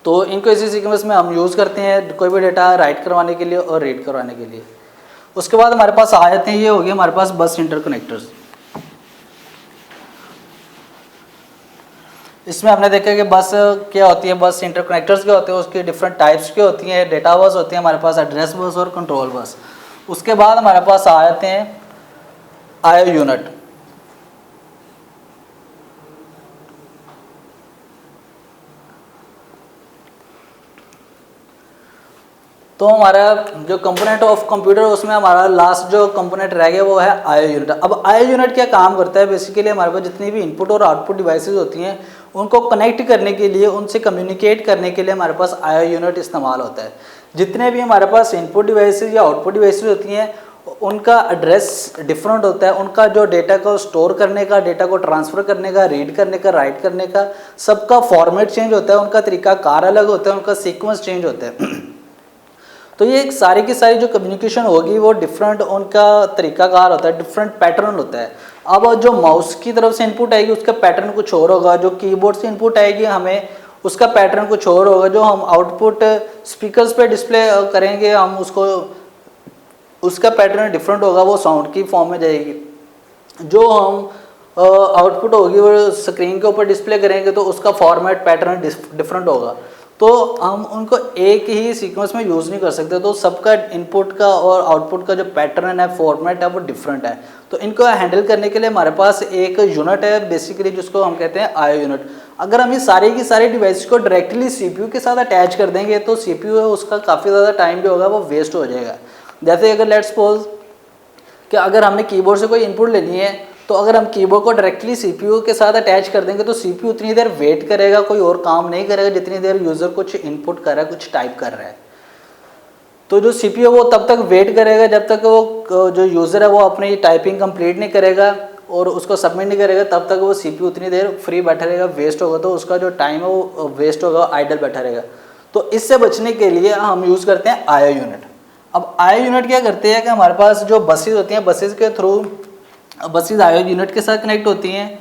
तो इनको इसी सीक्वेंस में हम यूज़ करते हैं कोई भी डेटा राइट करवाने के लिए और रीड करवाने के लिए। उसके बाद हमारे पास आ जाते हैं, ये हो गया हमारे पास बस इंटरकनेक्टर्स। इसमें हमने देखा कि बस क्या होती है, बस इंटरकनेक्टर्स क्या होते हैं, उसकी डिफरेंट टाइप्स की होती हैं। डेटा बस होती है हमारे पास, एड्रेस बस और कंट्रोल बस। उसके बाद हमारे पास आ जाते हैं आईओ यूनिट। तो हमारा जो कंपोनेंट ऑफ कंप्यूटर, उसमें हमारा लास्ट जो कंपोनेंट रह गया वो है आईओ यूनिट। अब आईओ यूनिट क्या काम करता है, बेसिकली हमारे पास जितनी भी इनपुट और आउटपुट डिवाइसेस होती हैं उनको कनेक्ट करने के लिए, उनसे कम्युनिकेट करने के लिए हमारे पास आईओ यूनिट इस्तेमाल होता है। जितने भी हमारे पास इनपुट डिवाइसेस या आउटपुट डिवाइसेस होती हैं उनका एड्रेस डिफरेंट होता है, उनका जो डेटा को स्टोर करने का, डेटा को ट्रांसफ़र करने का, रीड करने का, राइट करने का, सबका फॉर्मेट चेंज होता है, उनका तरीका कार अलग होता है, उनका सीक्वेंस चेंज होता है। तो ये एक सारी की सारी जो कम्युनिकेशन होगी वो डिफरेंट उनका तरीकाकार होता है, डिफरेंट पैटर्न होता है। अब जो माउस की तरफ से इनपुट आएगी उसका पैटर्न कुछ और होगा, जो कीबोर्ड से इनपुट आएगी हमें उसका पैटर्न कुछ और होगा, जो हम आउटपुट स्पीकर्स पे डिस्प्ले करेंगे हम उसको, उसका पैटर्न डिफरेंट होगा, वो साउंड की फॉर्म में जाएगी। जो हम आउटपुट होगी वो स्क्रीन के ऊपर डिस्प्ले करेंगे तो उसका फॉर्मेट पैटर्न डिफरेंट होगा। तो हम उनको एक ही सीक्वेंस में यूज़ नहीं कर सकते, तो सबका इनपुट का और आउटपुट का जो पैटर्न है, फॉर्मेट है, वो डिफरेंट है। तो इनको हैंडल करने के लिए हमारे पास एक यूनिट है बेसिकली जिसको हम कहते हैं आईओ यूनिट। अगर हम ये सारी की सारी डिवाइस को डायरेक्टली सीपीयू के साथ अटैच कर देंगे तो सीपीयू है उसका काफ़ी ज़्यादा टाइम जो होगा वो वेस्ट हो जाएगा। जैसे अगर लेट्स सपोज कि अगर हमने कीबोर्ड से कोई इनपुट लेनी है तो अगर हम कीबोर्ड को डायरेक्टली सीपीयू के साथ अटैच कर देंगे तो सीपीयू उतनी देर वेट करेगा, कोई और काम नहीं करेगा जितनी देर यूज़र कुछ इनपुट कर रहा है, कुछ टाइप कर रहा है। तो जो सीपीयू वो तब तक वेट करेगा जब तक वो जो यूज़र है वो अपनी टाइपिंग कंप्लीट नहीं करेगा और उसको सबमिट नहीं करेगा, तब तक वो सीपीयू उतनी देर फ्री बैठा रहेगा, वेस्ट होगा, तो उसका जो टाइम है वो वेस्ट होगा, आइडल बैठा रहेगा। तो इससे बचने के लिए हम यूज़ करते हैं आईओ यूनिट। अब आईओ यूनिट क्या करते हैं कि हमारे पास जो बसेस होती हैं, बसेस के थ्रू बसेस आईओ यूनिट के साथ कनेक्ट होती हैं,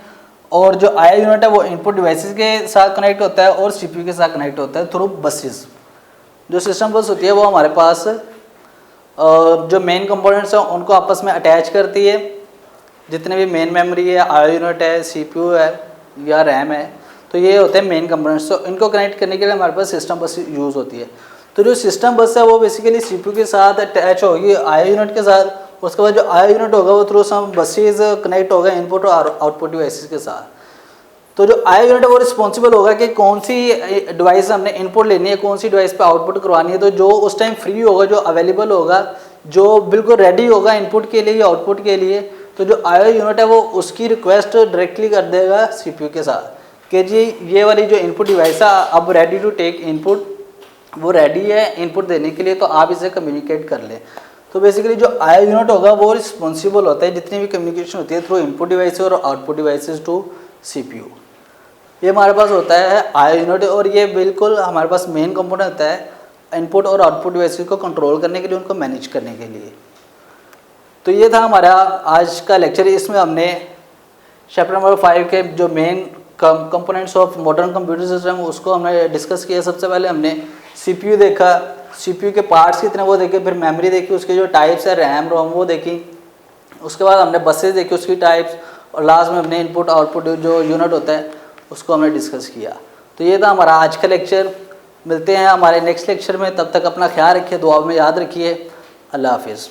और जो आईओ यूनिट है वो इनपुट डिवाइसेस के साथ कनेक्ट होता है और सीपीयू के साथ कनेक्ट होता है थ्रू बसेस। जो सिस्टम बस होती है वो हमारे पास जो मेन कंपोनेंट्स हैं उनको आपस में अटैच करती है। जितने भी मेन मेमोरी है, आईओ यूनिट है, सीपीयू है या रैम है, तो ये होते हैं मेन कंपोनेंट्स। तो इनको कनेक्ट करने के लिए हमारे पास सिस्टम बस यूज़ होती है। तो जो सिस्टम बस है वो बेसिकली सीपीयू के साथ अटैच होगी आईओ यूनिट के साथ। उसके बाद जो आईओ यूनिट होगा वो थ्रू सम बसेस कनेक्ट होगा इनपुट और आउटपुट डिवाइसेस के साथ। तो जो आईओ यूनिट है वो रिस्पॉन्सिबल होगा कि कौन सी डिवाइस हमने इनपुट लेनी है, कौन सी डिवाइस पे आउटपुट करवानी है। तो जो उस टाइम फ्री होगा, जो अवेलेबल होगा, जो बिल्कुल रेडी होगा इनपुट के लिए या आउटपुट के लिए, तो जो आईओ यूनिट है वो उसकी रिक्वेस्ट डायरेक्टली कर देगा सीपीयू के साथ कि जी ये वाली जो इनपुट डिवाइस है अब रेडी टू टेक इनपुट, वो रेडी है इनपुट देने के लिए, तो आप इसे कम्युनिकेट कर लें। तो बेसिकली जो आईओ यूनिट होगा वो रिस्पॉन्सिबल होता है जितनी भी कम्युनिकेशन होती है थ्रू इनपुट डिवाइस और आउटपुट डिवाइसेस टू सीपीयू। ये हमारे पास होता है आईओ यूनिट, और ये बिल्कुल हमारे पास मेन कंपोनेंट होता है इनपुट और आउटपुट डिवाइसेस को कंट्रोल करने के लिए, उनको मैनेज करने के लिए। तो ये था हमारा आज का लेक्चर। इसमें हमने चैप्टर नंबर 5 के जो main components of modern computer system उसको हमने डिस्कस किया। सबसे पहले हमने सीपीयू देखा, सीपीयू के पार्ट्स कितने वो देखे, फिर मेमोरी देखी, उसके जो टाइप्स है रैम रोम वो देखी, उसके बाद हमने बसेस देखी उसकी टाइप्स, और लास्ट में हमने इनपुट आउटपुट जो यूनिट होता है उसको हमने डिस्कस किया। तो ये था हमारा आज का लेक्चर। मिलते हैं हमारे नेक्स्ट लेक्चर में, तब तक अपना ख्याल रखिए, दुआ में याद रखिए। अल्लाह हाफिज़।